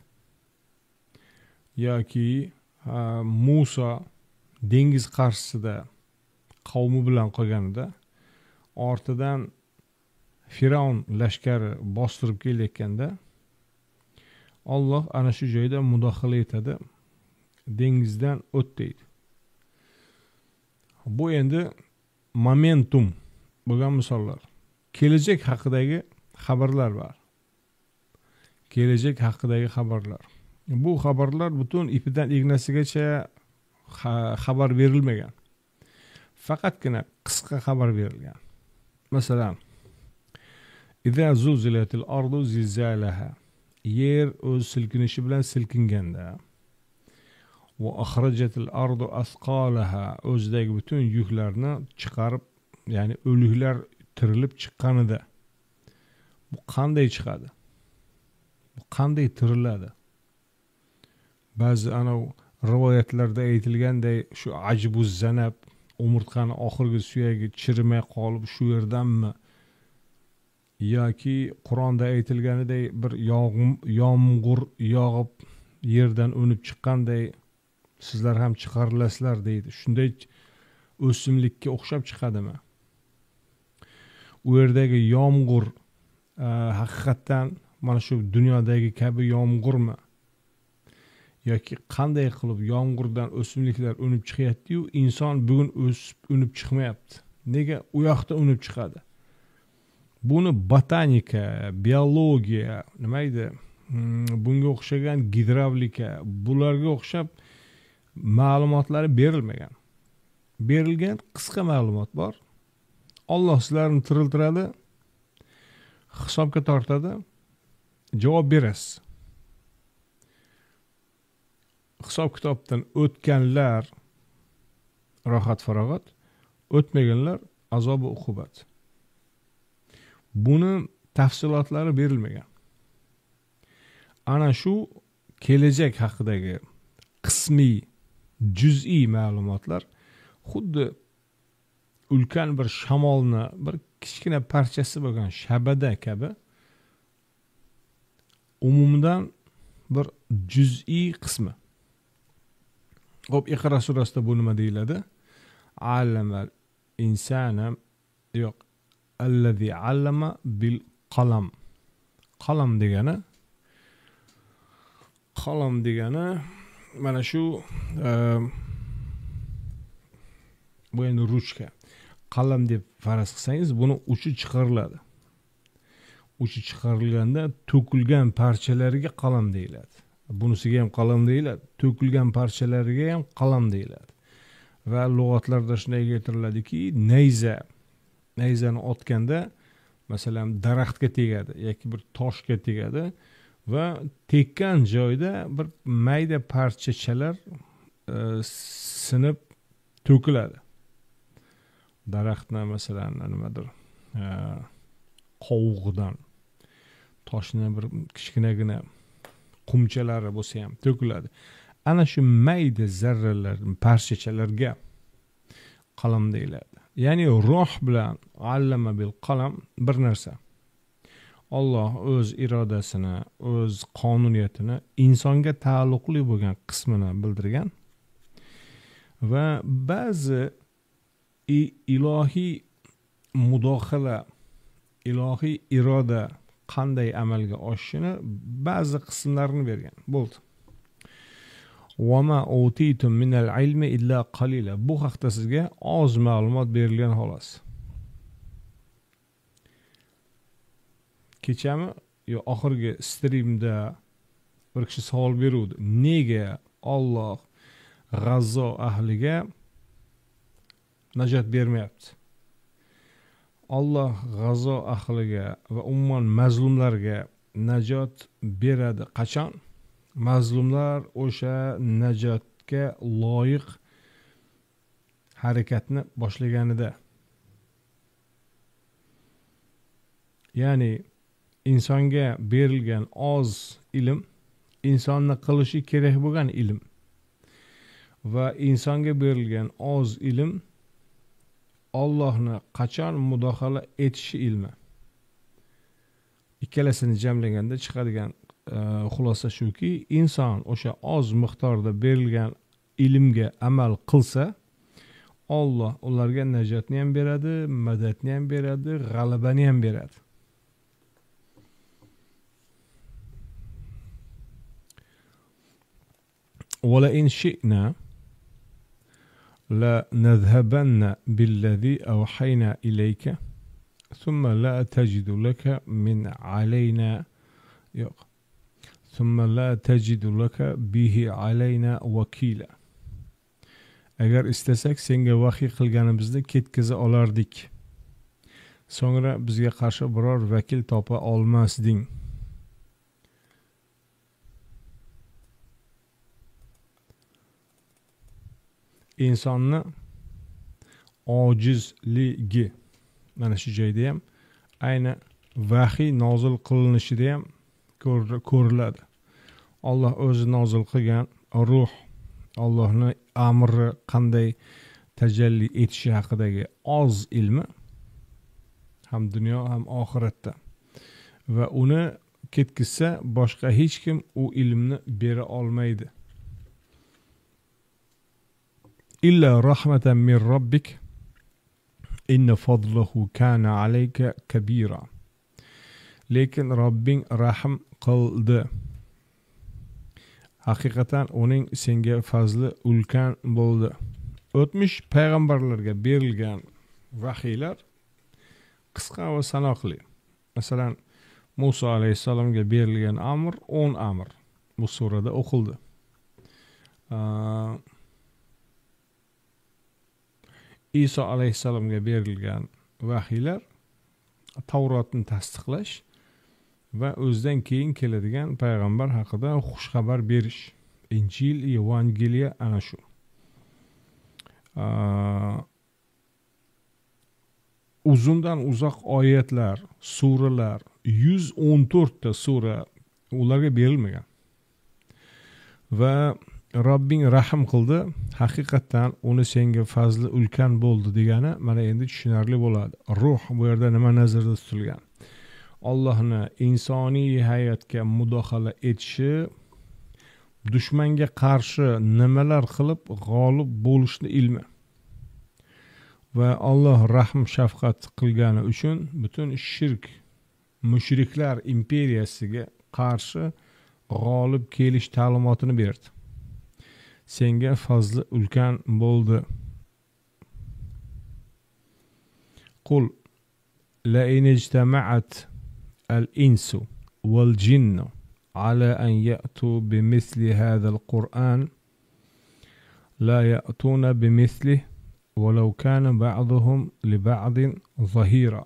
Speaker 1: yoki Musa dengiz qarshisida qavmi bilan qolganida ortidan Firavun lashkari bostirib kelayotganda Alloh ana shu joyda mudohala etadi, dengizdan o't deydi. Bu endi momentum bo'lgan misollar. Kelajak haqidagi xabarlar bor. Kelajak haqidagi xabarlar. Bu xabarlar butun ipidan ignasigacha xabar berilmagan. Faqatgina qisqa xabar berilgan. Masalan, idza zulzilatil ardu zilzalaha, yer o'z silkinishi bilan silkinganda, va akhrajatil ardu asqalaha, o'zidagi butun yuklarni chiqarib, ya'ni o'liklar tirilib chiqqanida, bu qanday chiqadi? Bu qanday tiriladi? Ba'zi ana rivoyatlarda aytilganday shu ajbuz zanab, umurtqani oxirgi suyagi chirimay qolib shu yerdanmi, yoki Qur'onda aytilganiday bir yomg'ir yog'ib yerdan unib chiqqanday sizlar ham chiqarilasizlar deydi. Shunday o'simlikka o'xshab chiqadimi? U yerdagi yomg'ir haqiqatdan mana shu dunyodagi kabi yomg'irmi? Yoki qanday qilib yomg'irdan o'simliklar unib chiqyapti-yu, inson bugun o'sib unib chiqmayapti? Nega u yoqda unib chiqadi? Buni botanika, biologiya, nima edi? Bunga o'xshagan gidravlika, bularga o'xshab ma'lumotlari berilmagan. Berilgan qisqa ma'lumot bor. Alloh sizlarni tiriltiradi, hisobga tortadi, javob berasiz. Hisob kitobdan o'tganlar rohat farog'at, o'tmaganlar azob va uqubat. Buni tafsilotlari berilmagan. Ana shu kelajak haqidagi qismiy, juz'iy ma'lumotlar xuddi ulkan bir shamolni bir kichkina parchasi bo'lgan shabada kabi umumdan bir juz'iy qismi. Hop, Iqro surasida bu nima deyiladi? Allamal insana, yo'q, allazi allama bil qalam. Qalam degani mana shu bu endi ruchka. Qalam deb faraz qilsangiz, buni uchi chiqariladi. Uchi chiqarilganda to'kilgan parchalariga qalam deyiladi. Bunisiga ham qalam deyiladi, to'kilgan parchalariga ham qalam deyiladi. Va lug'atlarda shunday keltiriladiki, nayzani otganda, masalan, daraxtga tegadi yoki bir toshga tegadi va tekkan joyda bir mayda parchachalar sinib to'kiladi. Daraxtni masalan nimadir, qovug'idan toshni bir kichkinagina qumchalari bo'lsa ham to'kiladi. Ana shu mayda zarralar, parchachalarga qalam deyiladi. Ya'ni ruh bilan allama bil qalam bir narsa. Alloh o'z irodasini, o'z qonuniyatini insonga taalluqli bo'lgan qismini bildirgan va ba'zi ilohiy mudohala, ilohiy iroda qanday amalga oshishini ba'zi qismlarini bergan. Bo'ldi. وَمَا أُوتِيتُم مِّنَ الْعِلْمِ إِلَّا قَلِيلًا. Bu haqda sizga oz ma'lumot berilgan xolos. Kechami yo oxirgi streamda bir kishi savol beruvdi. Nega Alloh G'azzo ahliga najot bermayapti? Alloh G'azzo ahliga va umuman mazlumlarga najot beradi qachon? Mazlumlar o'sha najotga loyiq harakatni boshlaganida. Ya'ni insonga berilgan oz ilm, insonni qilishi kerak bo'lgan ilm va insonga berilgan oz ilm Allohni qachon mudohala etishi ilmi. Ikkalasini jamlaganda chiqadigan xulosa shuki, inson o'sha oz miqdorda berilgan ilmga amal qilsa, Alloh ularga najotni ham beradi, madadni ham beradi, g'alabani ham beradi. Wala in shi'na la nadhhabanna billadhi awhayna ilayka thumma la tajidu laka min alayna thumma la tajidu laka bihi alayna wakila. Agar istasak senga vahiy qilganimizni ketkiza olardik. So'ngra bizga qarshi biror vakil topa olmasding. insonni ojizligi mana shu joyda ham ayni vahiy nozil qilinishida ham ko'riladi. Alloh o'zi nozil qilgan ruh, Allohning amri qanday tajalli etishi haqidagi oz ilmi ham dunyo ham oxiratda va uni ketkizsa boshqa hech kim u ilmni bera olmaydi. İlla rahmeten min rabbik inne fadlahu kana aleyke kabira. Lekin Rabbing rahm qildi. Haqiqatan uning senga fazli ulkan bo'ldi. O'tmish payg'ambarlarga berilgan vahiylar qisqa va sanoqli. Masalan, Musa alayhissalomga berilgan amr 10 amr bu surada o'qildi. İsa alayhissalomga berilgan vahiylar Tavrotni tasdiqlash va o'zidan keyin keladigan payg'ambar haqida xush xabar berish. Injil, Evangeliya ana shu. Uzundan uzoq oyatlar, suralar, 114 ta sura ularga berilmagan. Va Rabbing rahm qildi, haqiqatan uni senga fazli ulkan bo'ldi degani mana endi tushunarli bo'ladi. Ruh bu yerda nima nazarda tutilgan? Allohni insoniy hayotga mudohala etishi, dushmanga qarshi nimalar qilib g'olib bo'lishni ilmi. Va Alloh rahm shafqat qilgani uchun butun shirk, mushriklar imperiyasiga qarshi g'olib kelish ta'limotini berdi. Senga fazli ulkan bo'ldi. Qul la in ijtama'at al-insu wal-jinnu ala an ya'tu bimithli hadha al-Qur'an la ya'tuna bimithlihi walau kana ba'duhum li ba'din zahira.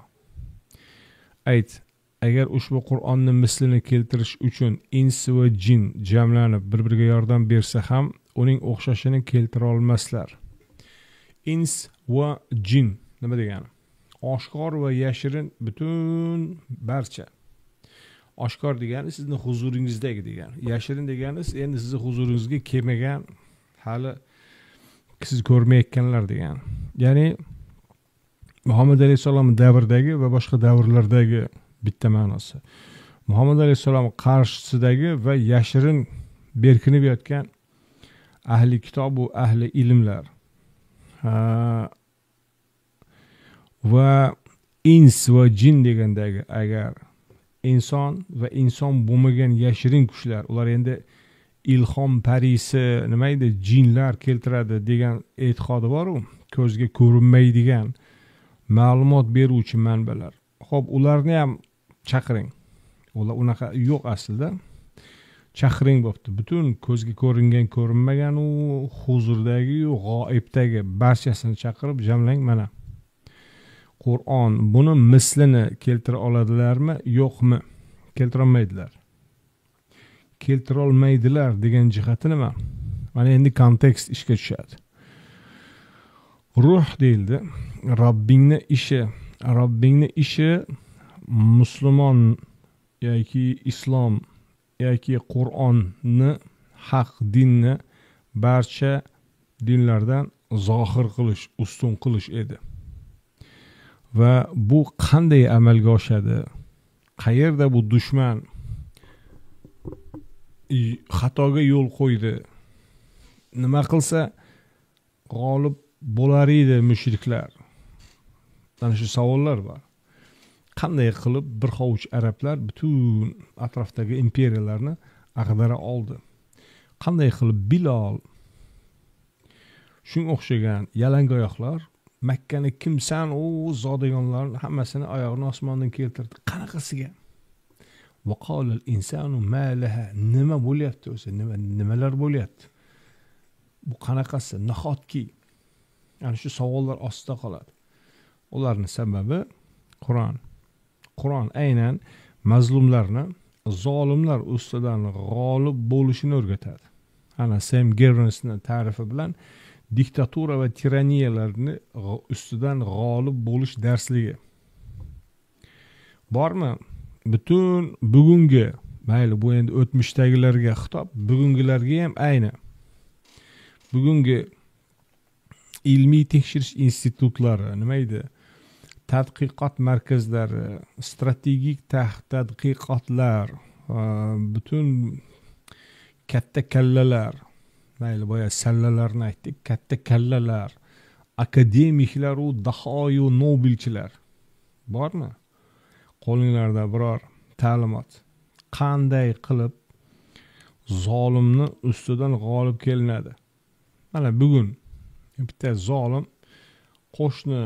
Speaker 1: Ayt, agar ushbu Qur'onni mislini keltirish uchun ins va jin jamlanib bir-biriga yordam bersa ham uning o'xshashini keltira olmaslar. Ins va jin nima degani? Oshkor va yashirin butun barcha. Oshkor degani sizni huzuringizdagi degani. Yashirin degani endi sizni huzuringizga kelmagan, hali siz ko'rmayotganlar degani. Ya'ni Muhammad alayhisalom davridagi va boshqa davrlardagi bitta ma'nosi. Muhammad alayhisalom qarshisidagi va yashirin berkinib yotgan ahli kitob va ahli ilmlar va ins va jin degandagi agar inson va inson bo'lmagan yashirin kuchlar, ular endi ilhom parisi nima edi, jinlar keltiradi degan e'tiqodi bor-ku, ko'zga ko'rinmaydigan ma'lumot beruvchi manbalar. Xo'p, ularni ham chaqiring. Ular unaqa yo'q aslida. Chaqiring bo'pti. Butun ko'zga ko'ringan, ko'rinmagan u huzurdagi, g'oibdagi barchasini chaqirib jamlang mana. Qur'on buni mislini keltira oladilarmi, yo'qmi? Keltira olmaydilar. Keltira olmaydilar degan jihati nima? Mana endi kontekst ishga tushadi. Ruh deyildi. Robbingni ishi musulmon yoki islom yoki Qur'onni, haq dinni barcha dinlardan zohir qilish, ustun qilish edi. Va bu qanday amalga oshadi? Qayerda bu dushman xatoga yo'l qo'ydi, nima qilsa g'olib bo'lar edi mushriklar? Mana shu savollar bor. Qanday qilib bir hovuch arablar butun atrofdagi imperiyalarni ag'dara oldi? Qanday qilib Bilol, shunga o'xshagan yalangoyoqlar Makkani kimsan o zodagonlarni hammasini oyog'ini osmondan keltirdi. Qanaqasiga? Vaqolal insanu ma laha, nima bo'lyapti o'zi? Nimalar bo'lyapti? Bu qanaqasi? Nahotki ana shu savollar ostida qoladi. Ularning sababi Qur'on aynan mazlumlarni, zolimlar ustidan g'olib bo'lishini o'rgatadi. Ana Sam Gernsning ta'rifi bilan diktatura va tiraniyalarni ustidan g'olib bo'lish darsligi. Bormi? Butun bugungi, mayli bu endi o'tmishdagilarga xitob, bugungilarga ham ayni. Bugungi ilmiy tekshirish institutlari, nima edi? Tadqiqot markazlari, strategik tadqiqotlar, butun katta kallalar, mayli boya sallalarni aytdik, katta kallalar, akademiklar, u dahoyu nobelchilar bormi? Qo'linglarda biror ta'limot, qanday qilib zolimni ustidan g'olib kelinadi? Mana bugun bitta zolim qo'shni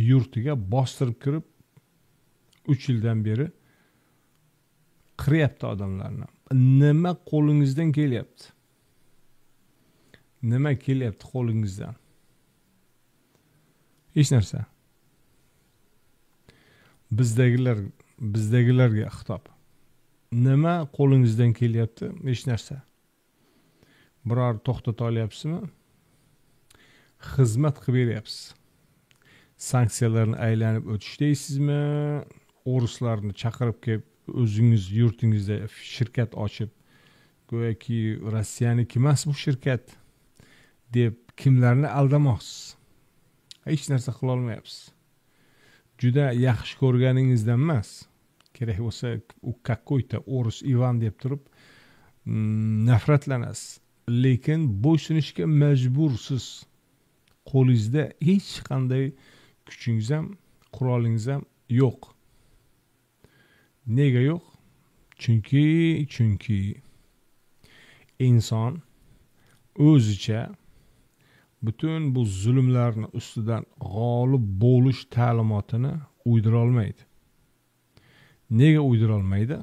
Speaker 1: yurtiga bostirib kirib 3 yildan beri qiryapti odamlarni. Nima qo'lingizdan kelyapti? Nima kelyapti qo'lingizdan? Hech narsa. Bizdagilarga xitob. Nima qo'lingizdan kelyapti? Hech narsa. Biror to'xtata olyapsizmi? Xizmat qilib beryapsiz. Sanksiyalarni aylanib o'tishdaysizmi? O'rislarni chaqirib kelib o'zingiz yurtingizda shirkat ochib, go'yoki Rossiyaniki emas bu shirkat deb kimlarni aldamoqsiz? Hech narsa qila olmayapsiz. Juda yaxshi ko'rganingizdan emas, kerak bo'lsa u какой-то o'ris Ivan deb turib nafratlanasiz, lekin bo'ysunishga majbursiz. Qo'lingizda hech qanday kuchingiz ham, qurolingiz ham yo'q. Nega yo'q? Chunki inson o'zicha butun bu zulmlarni ustidan g'olib bo'lish ta'limotini uydira olmaydi. Nega uydira olmaydi?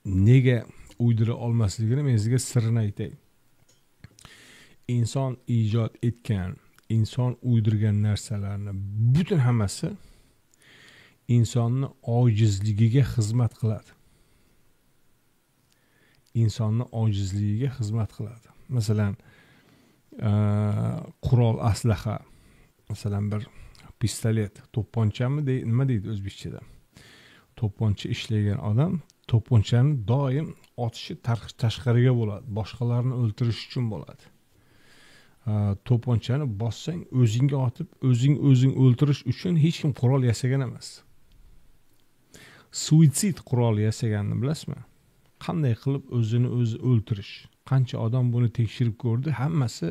Speaker 1: Nega uydira olmasligini men sizga sirrini aytay. Inson ijod etgan, inson uydirgan narsalarni butun hammasi insonni ojizligiga xizmat qiladi. Insonni ojizligiga xizmat qiladi. Masalan, qurol aslaha, masalan bir pistolet, to'pponchami nima deydi o'zbekchada? To'pponcha ishlagan odam to'pponchani doim otishi tashqariga bo'ladi, boshqalarni o'ldirish uchun bo'ladi. To'pponchani bossang, o'zingga otib, o'zing o'ldirish uchun hech kim qurol yasagan emas. Suitsid qurol yasaganini bilasizmi? Qanday qilib o'zini o'zi o'ldirish? Qancha odam buni tekshirib ko'rdi, hammasi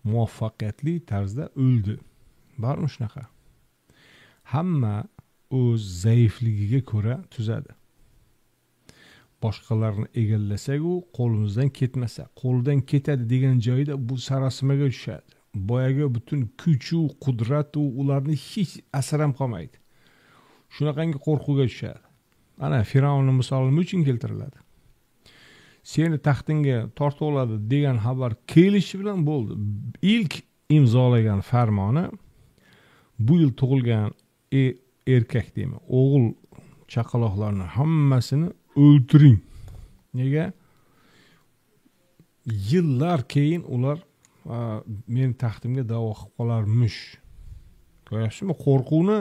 Speaker 1: muvaffaqiyatli tarzda o'ldi. Bormi shunaqa? Hamma o'z zaifligiga ko'ra tuzadi. Boshqalarni egallasak, u qo'limizdan ketmasa, qo'ldan ketadi degan joyda bu sarosimaga tushadi. Boyaga butun kuch u qudrat ularni hech asar ham qolmaydi. Shunaqangi qo'rquvga tushadi. Ana Firavnning misoli nima uchun keltiriladi? Seni taxtingga tortib oladi degan xabar kelishi bilan bo'ldi. İlk imzolagan farmoni bu yil tug'ilgan erkak deymi, o'g'il chaqaloqlarni hammasini o'ldiring. Nega? Yillar keyin ular meni taxtimga da'vo qilib qolarmish. Ko'ryapsizmi qo'rquvni?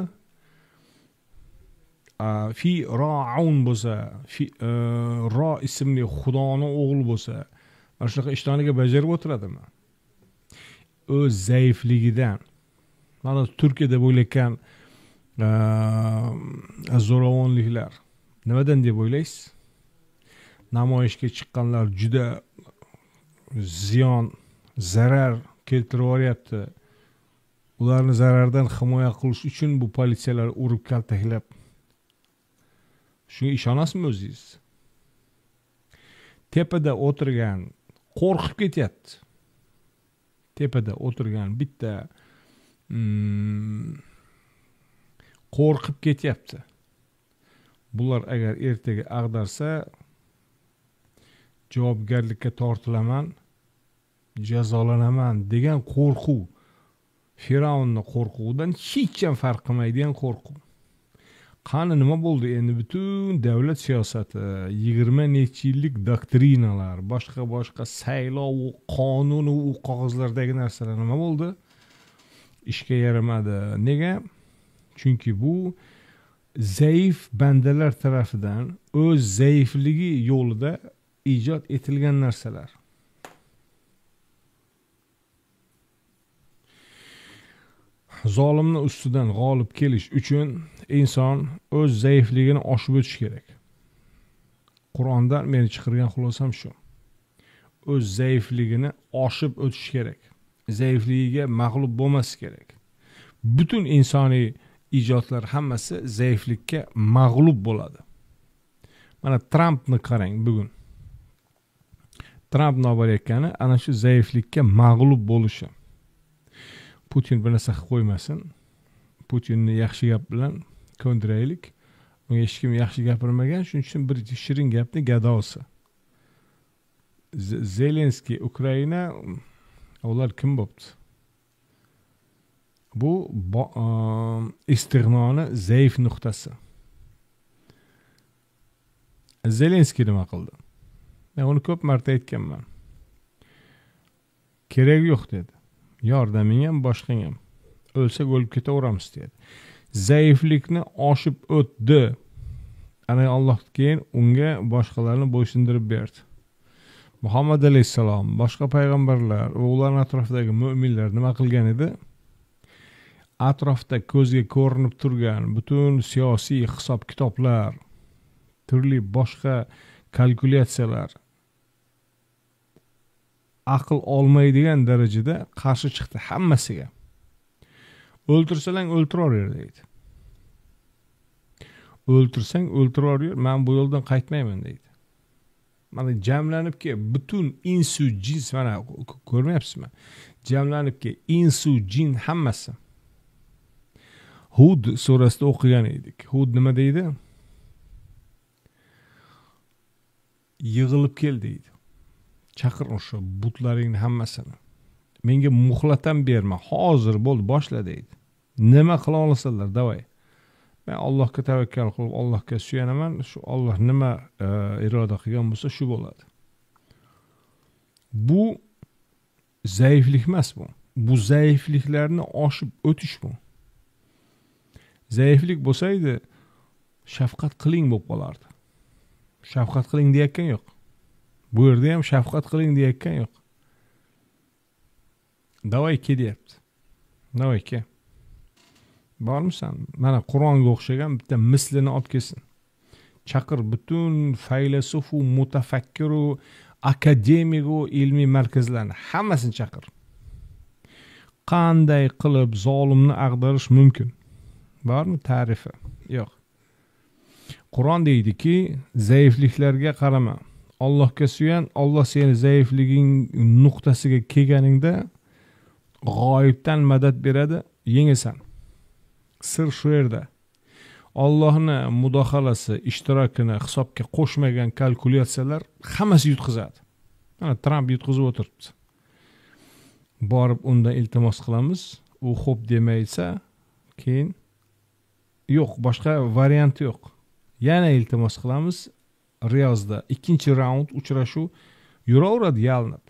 Speaker 1: Fi Ra'un bo'lsa, Ra ismli xudoning o'g'li bo'lsa, mana shunaqa ishtoniga bajarib o'tiradimi? O'z zaifligidan, mana Turkiyada bo'layotgan zo'ravonliklar nimadan deb o'ylaysiz? Namoyishga chiqqanlar juda ziyon, zarar keltirib yuboryapti. Ularni zarardan himoya qilish uchun bu politsiyalar urib kaltaklab. Shunga ishonasizmi o'zingiz? Tepada o'tirgan qo'rqib ketyapti. Tepada o'tirgan bitta qo'rqib ketyapti. Bular agar ertaga ag'darsa javobgarlikka tortilaman, jazolanaman degan qo'rquv, Firavunning qo'rquvidan hech ham farq qilmaydigan qo'rquv. Qani nima bo'ldi endi butun davlat siyosati, 20 necha yillik doktrinalar, boshqa saylov, qonun va qog'ozlardagi narsalar nima bo'ldi? Ishga yaramadi. Nega? Chunki bu zaif bandalar tarafidan o'z zaifligi yo'lida ijod etilgan narsalar. Zolimni ustidan g'olib kelish uchun inson o'z zaifligini oshib o'tish kerak. Qur'ondan meni chiqargan xulosam shu. O'z zaifligini oshib o'tish kerak. Zaifligiga mag'lub bo'lmasi kerak. Butun insoniy ijodlar hammasi zaiflikka mag'lub bo'ladi. Mana Trumpni qarang bugun. Trump navbarayotgani ana shu zaiflikka mag'lub bo'lishi. Putin bir narsa qilib qo'ymasin. Putinni yaxshi gap bilan ko'ndiraylik. Unga hech kim yaxshi gapirmagan, shuning uchun bir shirin gapni gadosi. Zelenskiy Ukraina ular kim bo'pti? Bu istig'noni zaif nuqtasi. Zelenskiy nima qildi? Men uni ko'p marta aytganman. Kerak yo'q dedi. Yordaming ham boshqang ham. O'lsak o'lib ketaveramiz dedi. Zaiflikni oshib o'tdi. Ana Alloh keyin unga boshqalarni bo'ysundirib berdi. Muhammad alayhisalom, boshqa payg'ambarlar va ularning atrofidagi mu'minlar nima qilgan edi? Atrofda ko'zga ko'rinib turgan butun siyosiy hisob-kitoblar, turli boshqa kalkulyatsiyalar aql olmaydigan darajada qarshi chiqdi hammasiga. O'ltirsalang o'ltiraver deydi. O'ltirsang o'ltiraver, men bu yo'ldan qaytmayman deydi. Mana jamlanibki butun insu jins, mana ko'rmayapsizmi? Jamlanibki insu jin hammasi. Hud surasida o'qigan edik. Hud nima deydi? Yig'ilib kel deydi. Chaqir o'sha butlaringni hammasini. Menga muhlat ham berma, hozir bo'ldi, boshla deydi. Nima qila olasanlar, davay. Men Allohga tavakkal qilib, Allohga suyanaman. Shu Alloh nima iroda qilgan bo'lsa, shu bo'ladi. Bu zaiflik emas bu. Bu zaifliklarni oshib o'tish bu. Zaiflik bo'lsaydi, shafqat qiling bo'lib qolardi. Shafqat qiling deyotgan yo'q. Bu yerda ham shafqat qiling deyotgan yo'q. Davay ke deyapti. Davay ke. Bormisan? Mana Qur'onga o'xshagan bitta mislini olib kelsin. Chaqir butun faylasuf, mutafakkir, akademik, ilmiy markazlarni hammasini chaqir. Qanday qilib zolimni ag'darish mumkin? Bormi ta'rifi? Yo'q. Qur'on deydiki, zaifliklarga qarama. Allohga suyan, Alloh seni zaifliging nuqtasiga kelganingda g'oyibdan madad beradi, yengasan. Sir shu yerda. Allohning mudohalasi, ishtirokini hisobga qo'shmagan kalkulyatsiyalar hammasi yutqizadi. Mana Trump yutqizib o'tiribdi. Borib undan iltimos qilamiz, u xo'p demaysa, keyin yo'q, boshqa varianti yo'q. Yana iltimos qilamiz, Riyozda ikkinchi raund uchrashuv yuraveradi yalinib.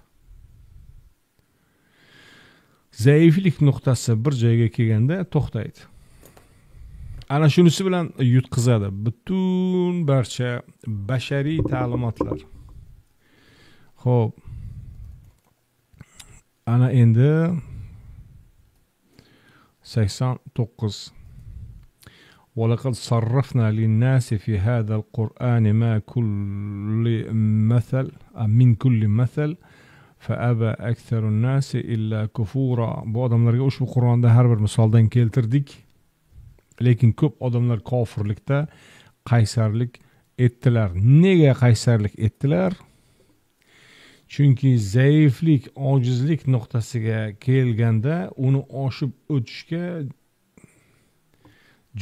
Speaker 1: Zaiflik nuqtasi bir joyga kelganda to'xtaydi. Ana shunisi bilan yutqizadi butun barcha bashariy ta'limotlar. Xo'p. Ana endi 89. ولقد صرفنا للناس في هذا القرآن ما كل مثل من كل مثل فأبى أكثر الناس إلا كفورا. Bu odamlarga ushbu Qur'onda har bir misoldan keltirdik. Lekin ko'p odamlar kofirlikda qaysarlik etdilar. Nega qaysarlik etdilar? Chunki zaiflik, ojizlik nuqtasiga kelganda uni oshib o'tishga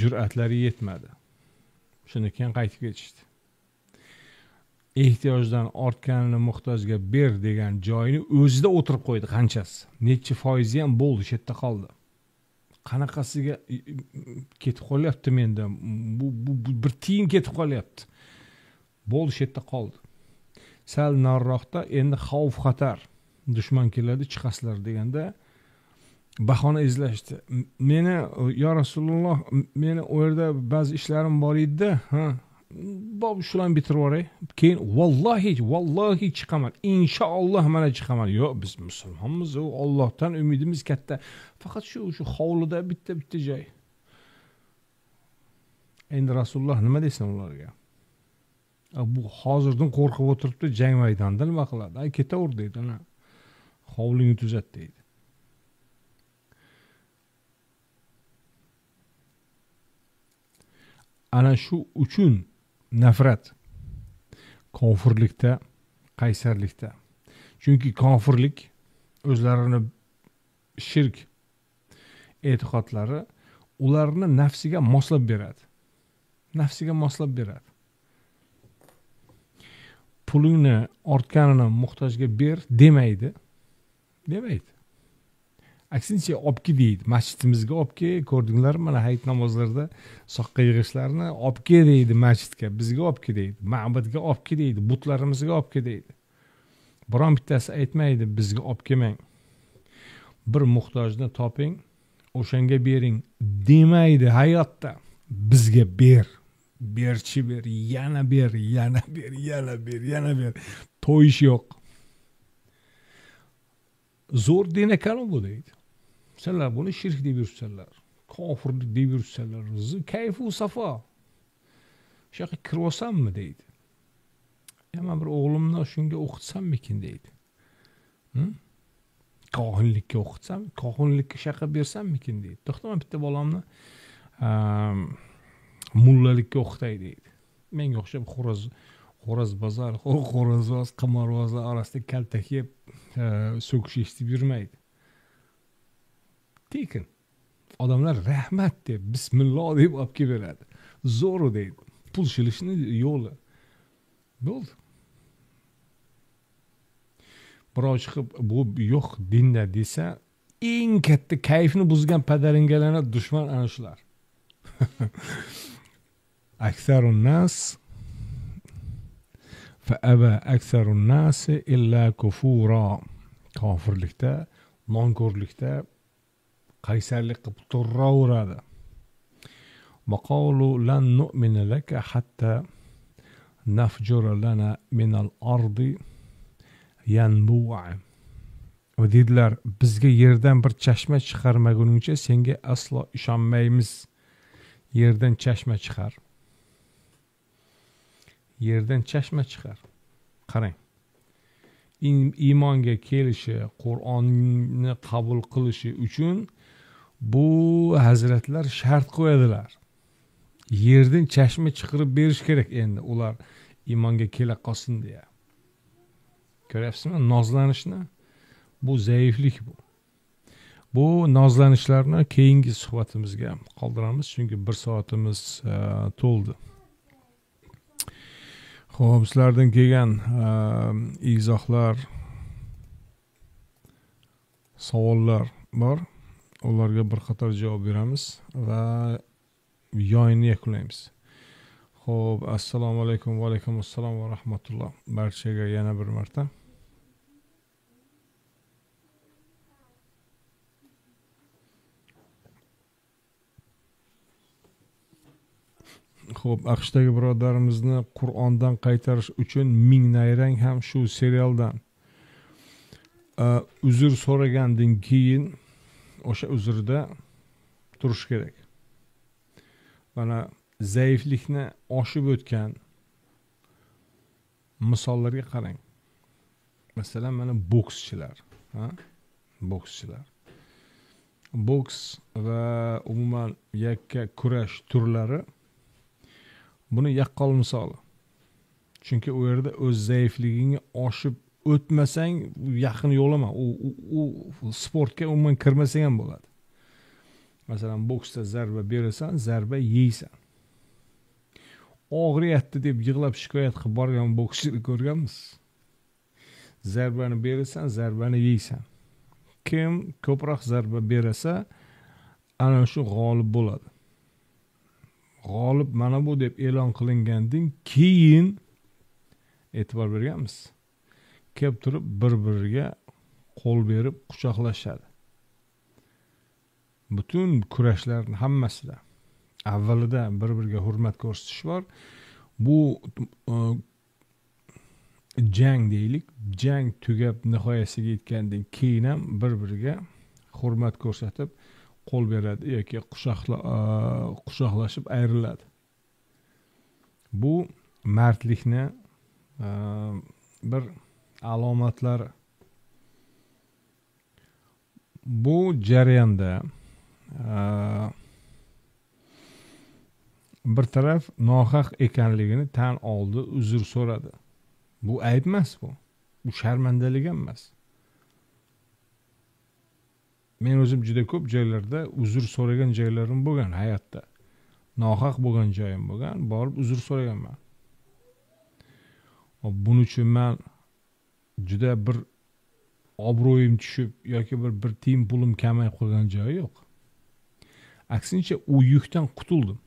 Speaker 1: jur'atlari yetmadi. Shundan keyin qaytib ketishdi. Ehtiyojdan ortganini muhtojga ber degan joyini o'zida o'tirib qo'ydi qanchasi. Necha foizi ham bo'ldi, shu yerda qoldi. Qanaqasiga ketib qolyapti menda. Bu bir tiyin ketib qolyapti. Bo'ldi, shu yerda qoldi. Sal nariroqda endi xavf xatar, dushman keladi, chiqasizlar deganda bahona izlashdi. Meni yo Rasululloh, meni u yerda ba'zi ishlarim bor edi-da, Bob shularni bitirib yuboray. Keyin vallahi chiqaman. Inshaalloh mana chiqaman. Yo'q, biz musulmonmiz, Allohdan umidimiz katta. Faqat shu hovlida bitta joy. Endi Rasululloh nima desin ularga? Bu hozirdan qo'rqib o'tiribdi, jang maydonida nima qiladi? Ketaver deydi, ana. Hovlingni tuzat deydi. Ana shu uchun nafrat kofirlikda, qaysarlikda. Chunki kofirlik o'zlarini shirk e'tiqodlari ularni nafsiga moslab beradi. Nafsiga moslab beradi. Pulingni ortganini muhtojga ber demaydi. Aksincha olib deydi. Masjidimizga olib kel, ko'rdinglar mana hayit namozlarida soqqa yig'ishlarni olib kel deydi masjidga, bizga olib kel deydi, ma'badga olib kel deydi, butlarimizga olib kel deydi. Biron bittasi aytmaydi bizga olib kelmang. Bir muhtojni toping, o'shanga bering demaydi hayotda. Bizga ber. Berchi ber, yana ber. To'yish yo'q. Zo'r din ekan bu deydi. Senlar buni shirk deb yursanlar, kofirlik deb yursanlar, kayfu safo. Shunga kirib olsammi deydi. Men bir o'g'limni shunga o'qitsam-mikin deydi. Qohinlikka o'qitsam, qohinlikka shaqa bersam-mikin deydi. To'xtaman bitta bolamni mullalikka o'qitay deydi. Menga o'xshab xo'razbozor, xo'razboz, qimorbozlar orasida kaltak yeb so'kish eshitib yurmaydi. Tekin odamlar rahmat deb, bismillah deb olib kelib beradi. Zo'r deydi. Pul shilishni yo'li. Bo'ldi. Birov chiqib bu yo'q dinda desa, eng katta kayfni buzgan padaringalarni dushman ana shular. Aksarun nas فأبى أكثر الناس إلا كفورا. Kofirlikda, nonko'rlikda qaysarlik qilib turaveradi. وقالوا لن نؤمن لك حتى نفجر لنا من الأرض ينبوعا. Va dedilar, bizga yerdan bir chashma chiqarmaguningcha senga aslo ishonmaymiz. Yerdan chashma chiqar. Yerdan chashma chiqar. Qarang. Iymonga kelishi, Qur'onni qabul qilishi uchun bu hazratlar shart qo'yadilar. Yerdan chashma chiqarib berish kerak endi ular iymonga kela qolsin deya. Ko'ryapsizmi nozlanishni? Bu zaiflik bu. Bu nozlanishlarni keyingi suhbatimizga qoldiramiz, chunki 1 soatimiz to'ldi. Xo'p, sizlardan kelgan izohlar, savollar bor. Ularga bir qator javob beramiz va yo'inni yakunlaymiz. Xo'p, assalomu alaykum va alaykum assalom va rahmatulloh. Barchaga yana bir marta. Xo'p, AQShdagi birodarimizni Qur'ondan qaytarish uchun Ming Nayrang ham shu serialdan uzr so'ragandan keyin o'sha uzrda turish kerak. mana zaiflikni oshib o'tgan misollarga qarang. Masalan, mana bokschilar, bokschilar. Boks va umuman yakka kurash turlari buni yaqqol misoli. Chunki u yerda o'z zaifligingni oshib o'tmasang, yaqin yo'lama. U sportga umuman kirmasang ham bo'ladi. Masalan, boksda zarba berasan, zarba yeysan. Og'riyapti deb yig'lab shikoyat qilib borgan bokschilarni ko'rganmiz. Zarbani berasan, zarbani yeysan. Kim ko'proq zarba berasa, ana shu g'olib bo'ladi. G'olib mana bu deb e'lon qilingandan keyin e'tibor berganmiz. Kelib turib bir-biriga qo'l berib quchoqlashadi. Butun kurashlarning hammasida avvalida bir-biriga hurmat ko'rsatish bor. Bu jang deylik, jang tugab nihoyasiga yetgandan keyin ham bir-biriga hurmat ko'rsatib qo'l beradi yoki quchoqlashib ayriladi. Bu mardlikni bir alomatlari. Bu jarayonda bir taraf nohaq ekanligini tan oldi, uzr so'radi. Bu ayb emas bu. Bu sharmandalik ham emas. Men o'zim juda ko'p joylarda uzr so'ragan joylarim bo'lgan hayotda. Nohaq bo'lgan joyim bo'lgan, borib uzr so'raganman. Buning uchun men juda bir obro'yim tushib yoki bir tiyin pulim kamayib qolgan joyi yo'q. Aksincha u yukdan qutuldim.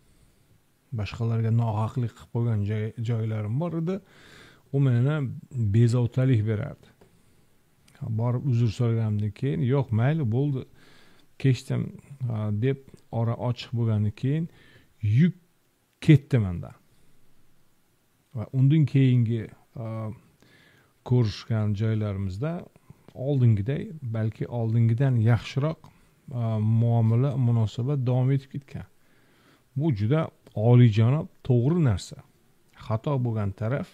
Speaker 1: Boshqalarga nohaqlik qilib qo'ygan joylarim bor edi. U meni bezovtalik berardi. Borib uzr so'raganimdan keyin, yo'q, mayli, bo'ldi, kechdim deb ora ochiq bo'lgandan keyin yuk ketdi mendan. Va undan keyingi ko'rishgan joylarimizda oldingiday, balki oldingidan yaxshiroq muomala, munosabat davom etib ketgan. Bu juda oliyjanob, to'g'ri narsa. Xato bo'lgan taraf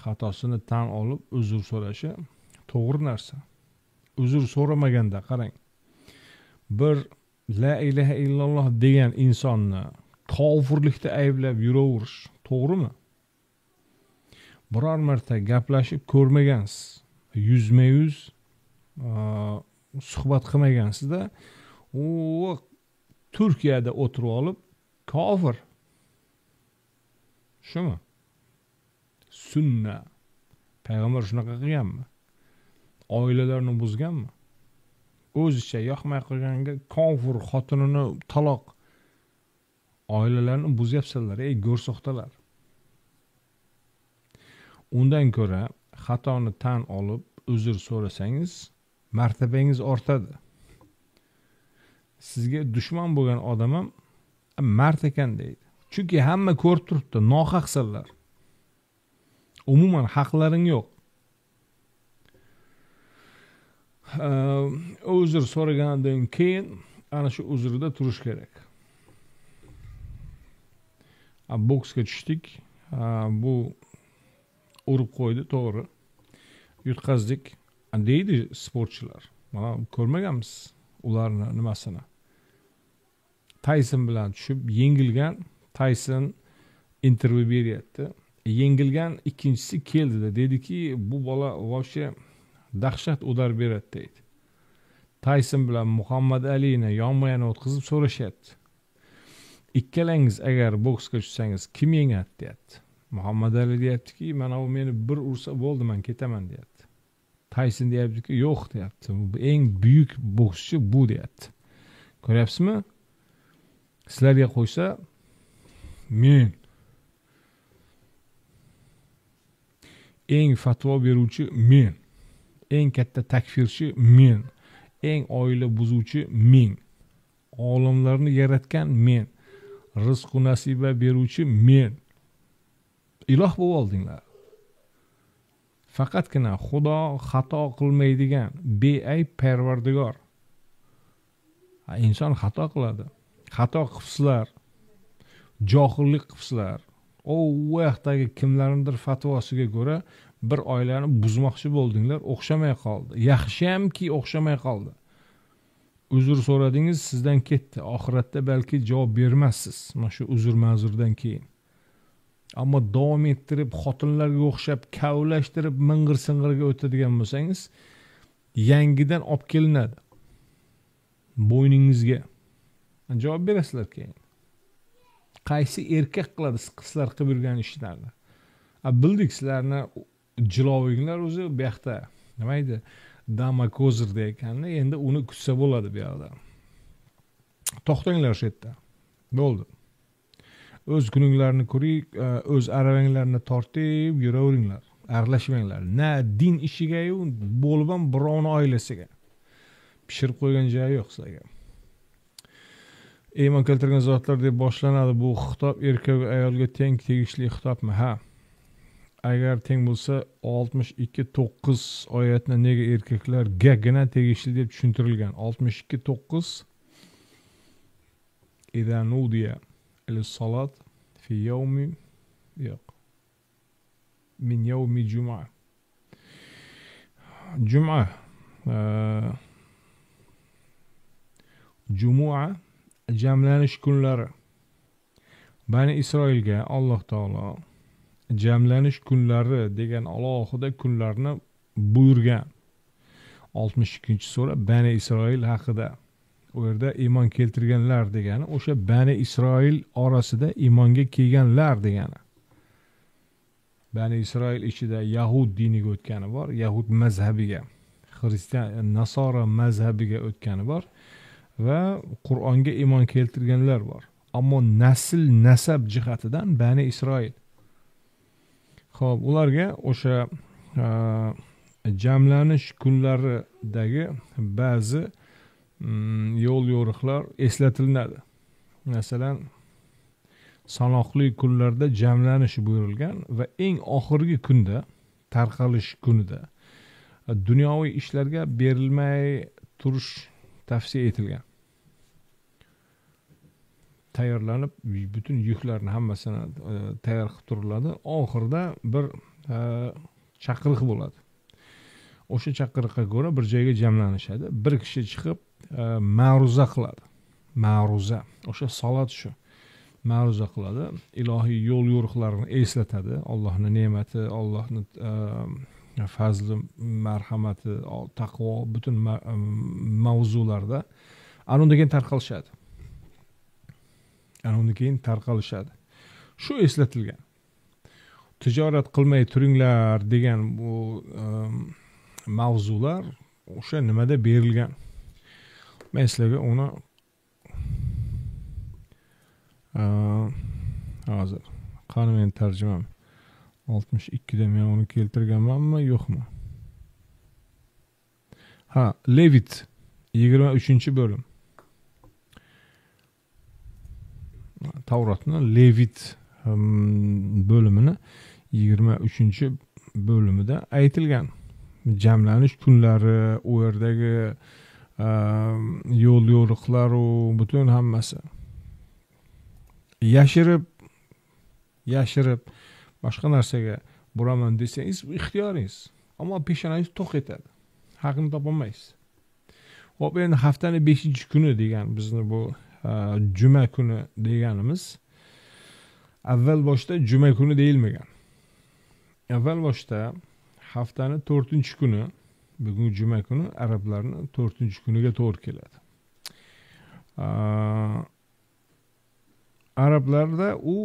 Speaker 1: xatosini tan olib uzr so'rashi to'g'ri narsa. Uzr so'ramaganda qarang, bir la ilaha illalloh degan insonni kofirlikda ayblab yuraverish to'g'rimi? Biror marta gaplashib ko'rmagansiz, yuzma-yuz suhbat qilmagansizda, u Turkiyada o'tirib olib kofir. Shumi? Sunna. Payg'ambar shunaqa qilganmi? Oilalarni buzganmi? O'zicha yoqmay qolganga kofir xotinini taloq. Oilalarni buzyapsizlar, ey go'rsoxtalar. Undan ko'ra xatoni tan olib uzr so'rasangiz, martabangiz ortadi. Sizga dushman bo'lgan odam ham mard ekan deydi. Chunki hamma ko'rib turibdi, nohaqsizlar. Umuman haqlaring yo'q. Uzr so'ragandan keyin ana shu uzrda turish kerak. Boksga tushdik. Bu urib qo'ydi, to'g'ri. Yutqazdik deydi sportchilar. Mana ko'rmaganmiz ularni nimasini. Tyson bilan tushib yengilgan. Tyson intervyu beryapti. Yengilgan ikkinchisi keldi-da, dediki, bu bola voqea dahshat udar beradi deydi. Tyson bilan Muhammad Alini yonma-yon o'tkazib so'rashyapti. Ikkalangiz agar boksga tushsangiz kim yengadi deyapti. Muhammad Ali deyaptiki, mana u meni bir ursa bo'ldi, men ketaman deyapti. Tyson deyaptiki, yo'q deyapti. Eng buyuk bokschi bu deyapti. Ko'ryapsizmi? Sizlarga qo'ysa men eng fatvo beruvchi men, eng katta takfirchi men, eng oila buzuvchi men, olamlarni yaratgan men, rizq nasiba beruvchi men. Iloh bo'lib oldinglar. Faqatgina Xudo xato qilmaydigan beayb Parvardigor. Inson xato qiladi. xato qilibsizlar, johillik qilibsizlar. O vaqtdagi kimlarnidir fatvosiga ko'ra bir oilani buzmoqchi bo'ldinglar, o'xshamay qoldi. Yaxshiyamki o'xshamay qoldi. Uzr so'radingiz, sizdan ketdi. Oxiratda balki javob bermassiz mana shu uzr ma'zurdan keyin. Ammo davom ettirib xotinlarga o'xshab kavlashtirib ming'ir-sing'irga o'tadigan bo'lsangiz, yangidan olib kelinadi bo'yningizga. Javob berasizlar keyin. Qaysi erkak qiladi qizlar qilib yurgan ishlarni? Bildik sizlarni jilovinglar o'zi bu yoqda nima edi? Dama kozirda ekanni, endi uni kutsa bo'ladi bu yoqda. To'xtanglar shu yerda. Bo'ldi. O'z kuninglarni ko'ring, o'z aravanglarni tortib yuraveringlar. Aralashmanglar. Na din ishiga-yu, bo'lib ham birovni oilasiga. Pishirib qo'ygan joyi yo'q sizlarga. Iymon keltirgan zotlar deb boshlanadi bu xitob erkak va ayolga teng tegishli xitobmi? Ha. Agar teng bo'lsa 62:9 oyatni nega erkaklargagina tegishli deb tushuntirilgan? 62:9 Idza nudiya lis-salat fi yawmi yo'q. Min yawmi jum'a. Jum'a Jumu'a jamlanish kunlari. Bani Isroilga Alloh taolo jamlanish kunlari degan alohida kunlarni buyurgan. 62-sura Bani Isroil haqida. U yerda iymon keltirganlar degani o'sha Bani Isroil orasida iymonga kelganlar degani. Bani Isroil ichida Yahud diniga o'tgani bor, Yahud mazhabiga, Xristian, Nasora mazhabiga o'tgani bor va Qur'onga iymon keltirganlar bor. Ammo nasl nasab jihatidan Bani Isroil. Xo'p, ularga o'sha jamlanish kunlaridagi ba'zi yo'l yo'riqlar eslatiladi. Masalan, sanoqli kunlarda jamlanish buyurilgan va eng oxirgi kunda, tarqalish kunida dunyoviy ishlarga berilmay turish tavsiya etilgan. Tayyorlanib, butun yuklarni hammasini tayyor qilib turiladi. Oxirida bir chaqiriq bo'ladi. O'sha chaqiriqqa ko'ra bir joyga jamlanishadi. Bir kishi chiqib ma'ruza qiladi. Ma'ruza. O'sha salat shu. Ma'ruza qiladi. Ilohiy yo'l yo'riqlarini eslatadi. Allohning ne'mati, Allohning fazli, marhamati, taqvo butun mavzularda undan keyin tarqalishadi. Shu eslatilgan. Tijorat qilmay turinglar degan bu mavzular o'sha nimada berilgan. Men sizlarga uni hozir qani men tarjimam 62 da men uni keltirganmanmi, yo'qmi? Ha, Levit 23-bo'lim. Tavrotning Levit bo'limini 23-bo'limida aytilgan. Jamlanish kunlari, u yerdagi yo'l yo'riqlar va butun hammasi. Yashirib boshqa narsaga buraman desangiz, bu ixtiyoringiz. Ammo peshonangiz to'q etadi. Haqni topolmaysiz. Xo'p, endi haftaning 5-kuni degan bizni bu juma kuni deganimiz avval boshda juma kuni deyilmagan. Avval boshda haftaning 4-kuni, bugun juma kuni arablarning 4-kuniga to'g'ri keladi. Arablarda u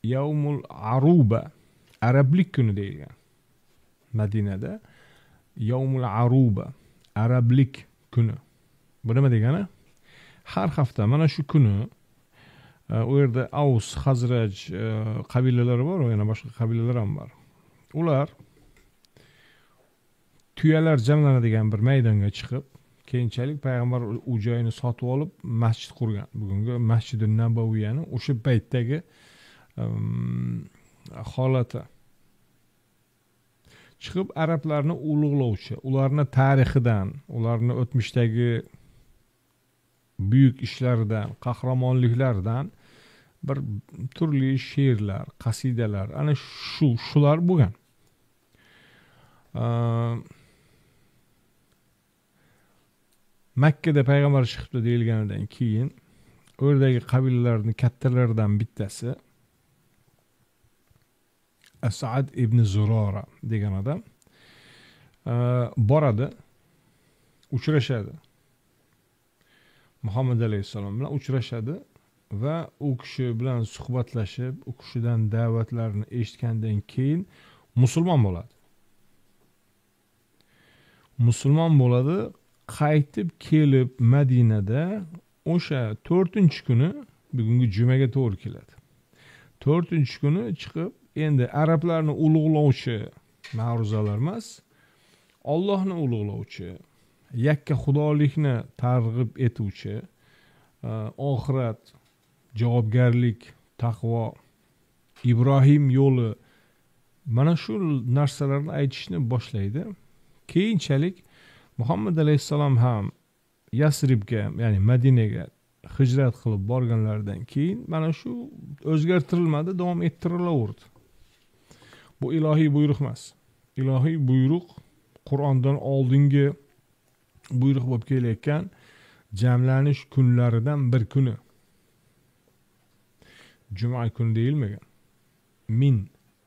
Speaker 1: Yawmul Aruba, arablik kuni deyilgan. Madinada Yawmul Aruba, arablik kuni. Bu nima degani? Har hafta mana shu kuni u yerda Aws, Xazraj qabilalari bor, yana boshqa qabilalar ham bor. Ular tuyalar jamlanadigan bir maydonga chiqib, keyinchalik payg'ambar u joyini sotib olib masjid qurgan. Bugungi Masjid-un Nabaviyani o'sha paytdagi holati. Chiqib arablarni ulug'lovchi, ularning tarixidan, ularning o'tmishdagi buyuk ishlaridan, qahramonliklaridan bir turli she'rlar, qasidalar, ana shular bo'lgan. Makkada payg'ambar chiqibdi deyilganidan keyin o'rdagi qabilalarning kattalaridan bittasi Asad ibn Zurora degan odam boradi, uchrashadi. Muhammad alayhissalom bilan uchrashadi va u kishi bilan suhbatlashib, u kishidan da'vatlarni eshitgandan keyin musulmon bo'ladi. Musulmon bo'ladi, qaytib kelib Madinada o'sha 4-kuni, bugungi jumaga to'g'ri keladi. 4-kuni chiqib, endi arablarni ulug'lovchi ma'ruzalar emas, Allohni ulug'lovchi, yakka xudolikni targ'ib etuvchi, oxirat, javobgarlik, taqvo, Ibrohim yo'li, mana shu narsalarni aytishni boshlaydi. Keyinchalik Muhammad alayhissalom ham Yasribga, ya'ni Madinaga hijrat qilib borganlaridan keyin mana shu o'zgartirilmadi, davom ettirilaverdi. Bu ilohiy buyruq emas. Ilohiy buyruq Qur'ondan oldingi buyruq bo'lib kelayotgan jamlanish kunlaridan bir kuni. Juma kuni deyilmagan. Min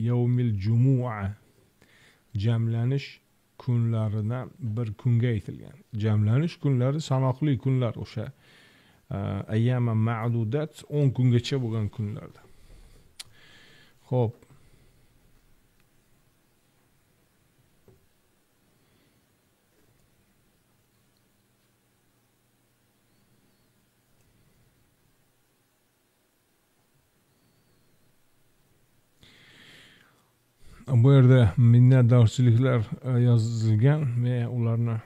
Speaker 1: yawmil jumu'a, jamlanish kunlaridan bir kunga aytilgan. Jamlanish kunlari sanoqli kunlar, o'sha ayyama ma'dudat 10 kungacha bo'lgan kunlarda. Xo'p, bu yerda minnatdorchiliklar yozilgan va ularni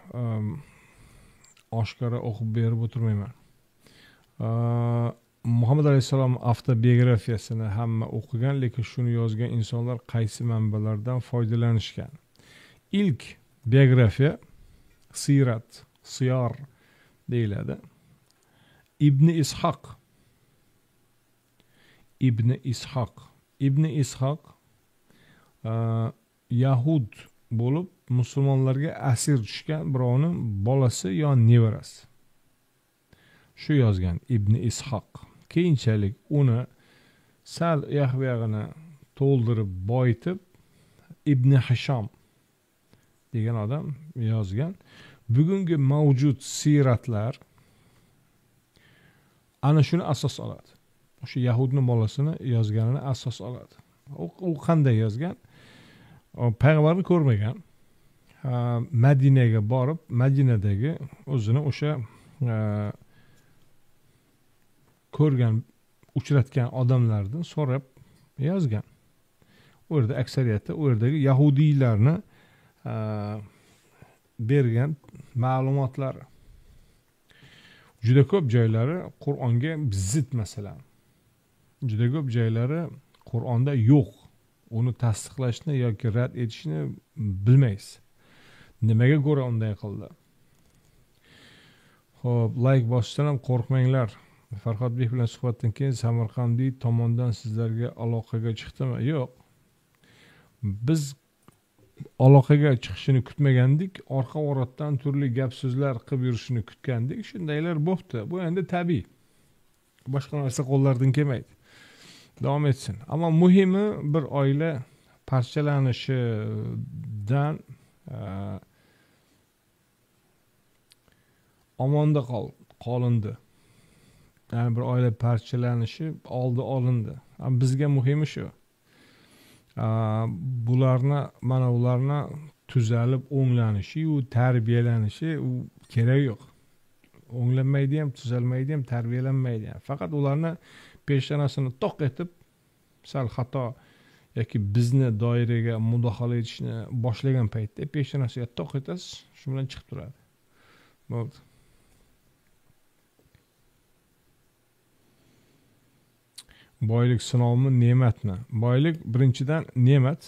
Speaker 1: oshkora o'qib berib o'tirmayman. Muhammad alayhissalom avtobiografiyasini hamma o'qigan, lekin shuni yozgan insonlar qaysi manbalardan foydalanishgan? İlk biografiya Sirat, Siyar deyiladi. İbn İshaq Yahud bo'lib musulmonlarga asir tushgan birovning bolasi yo nevarasi. Shu yozgan İbn İshaq. Keyinchalik uni sal yahviyag'ini to'ldirib boyitib İbn Hisham degan odam yozgan. Bugungi mavjud siratlar ana shuni asos oladi. O'sha Yahudning bolasini yozganini asos oladi. U qanday yozgan? Payg'ambarni ko'rmagan. Madinaga borib, Madinadagi o'zini o'sha ko'rgan, uchratgan odamlardan so'rab yozgan. U yerda aksariyati u yerdagi yahudiylarni bergan ma'lumotlari. Juda ko'p joylari Qur'onga zid masalan. Juda ko'p joylari Qur'onda yo'q. Uni tasdiqlashni yoki rad etishni bilmaysiz. Nimaga ko'ra unday qildi? Xo'p, like bosishdan ham qo'rqmanglar. Farhodbek bilan suhbatdan keyin Samarqandlik tomondan sizlarga aloqaga chiqdimi? Yo'q. Biz aloqaga chiqishini kutmagandik, orqa orotdan turli gap so'zlar qilib yurishini kutgandik. Shundaylar bo'pti. Bu endi tabiiy. Boshqa narsa qo'llardan kelmaydi. Davom etsin. Ammo muhimi bir oila parchalanishidan omonda qolindi. Yani bir oila parchalanishi oldi olindi. Bizga muhimi shu. Bularni, mana ularni tuzalib o'nglanishi, u tarbiyalanishi u kerak yo'q. O'nglanmaydi ham, tuzalmaydi ham, tarbiyalanmaydi ham. Faqat ularni peshonasini toq etib, sal xato yoki bizni doiraga mudohala etishni boshlagan paytda peshonasiga toq etasiz, shu bilan chiqib turadi. Bo'ldi. Boylik sinovmi, ne'matmi? Boylik birinchidan ne'mat,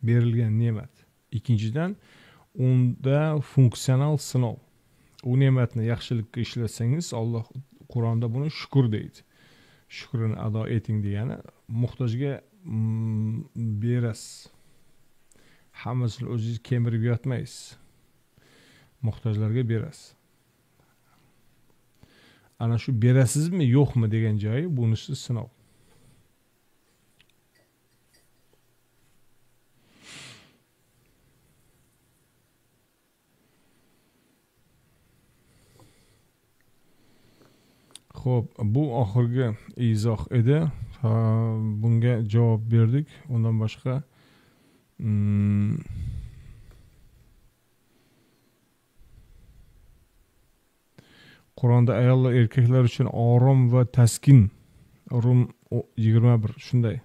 Speaker 1: berilgan ne'mat. Ikkinchidan unda funksional sinov. u ne'matni yaxshilikka ishlatsangiz, Alloh Qur'onda buni shukr deydi. Shukrini ado eting degani, muhtojga berasiz. Hammasini o'zingiz kemirib yotmaysiz. Muhtojlarga berasiz. Ana shu berasizmi, yo'qmi degan joyi bunisi sinov. Xo'p, bu oxirgi izoh edi. Bunga javob berdik. Undan boshqa Qur'onda ayollar erkaklar uchun orom va taskin, Rum 21 shunday.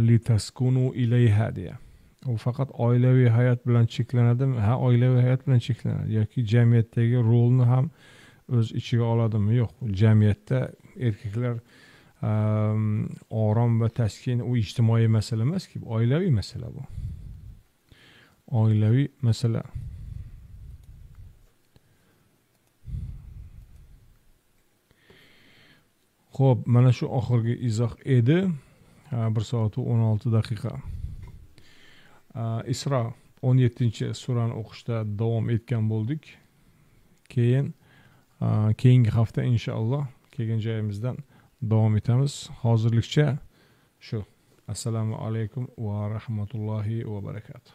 Speaker 1: Li taskunu ilayha deya. U faqat oilaviy hayot bilan cheklanadimi? Ha, oilaviy hayot bilan cheklanadi yoki jamiyatdagi rolni ham o'z ichiga oladimi? Yo'q. Jamiyatda erkaklar orom va taskin u ijtimoiy masala emas-ki, oilaviy masala bu. Oilaviy masala. Xo'p, mana shu oxirgi izoh edi. 1 soat 16 daqiqa. Isro 17-surani o'qishda davom etgan bo'ldik. Keyingi hafta inshaalloh kelgan joyimizdan davom etamiz. Hozirlikcha shu. Assalomu alaykum va rahmatullohi va barakatuh.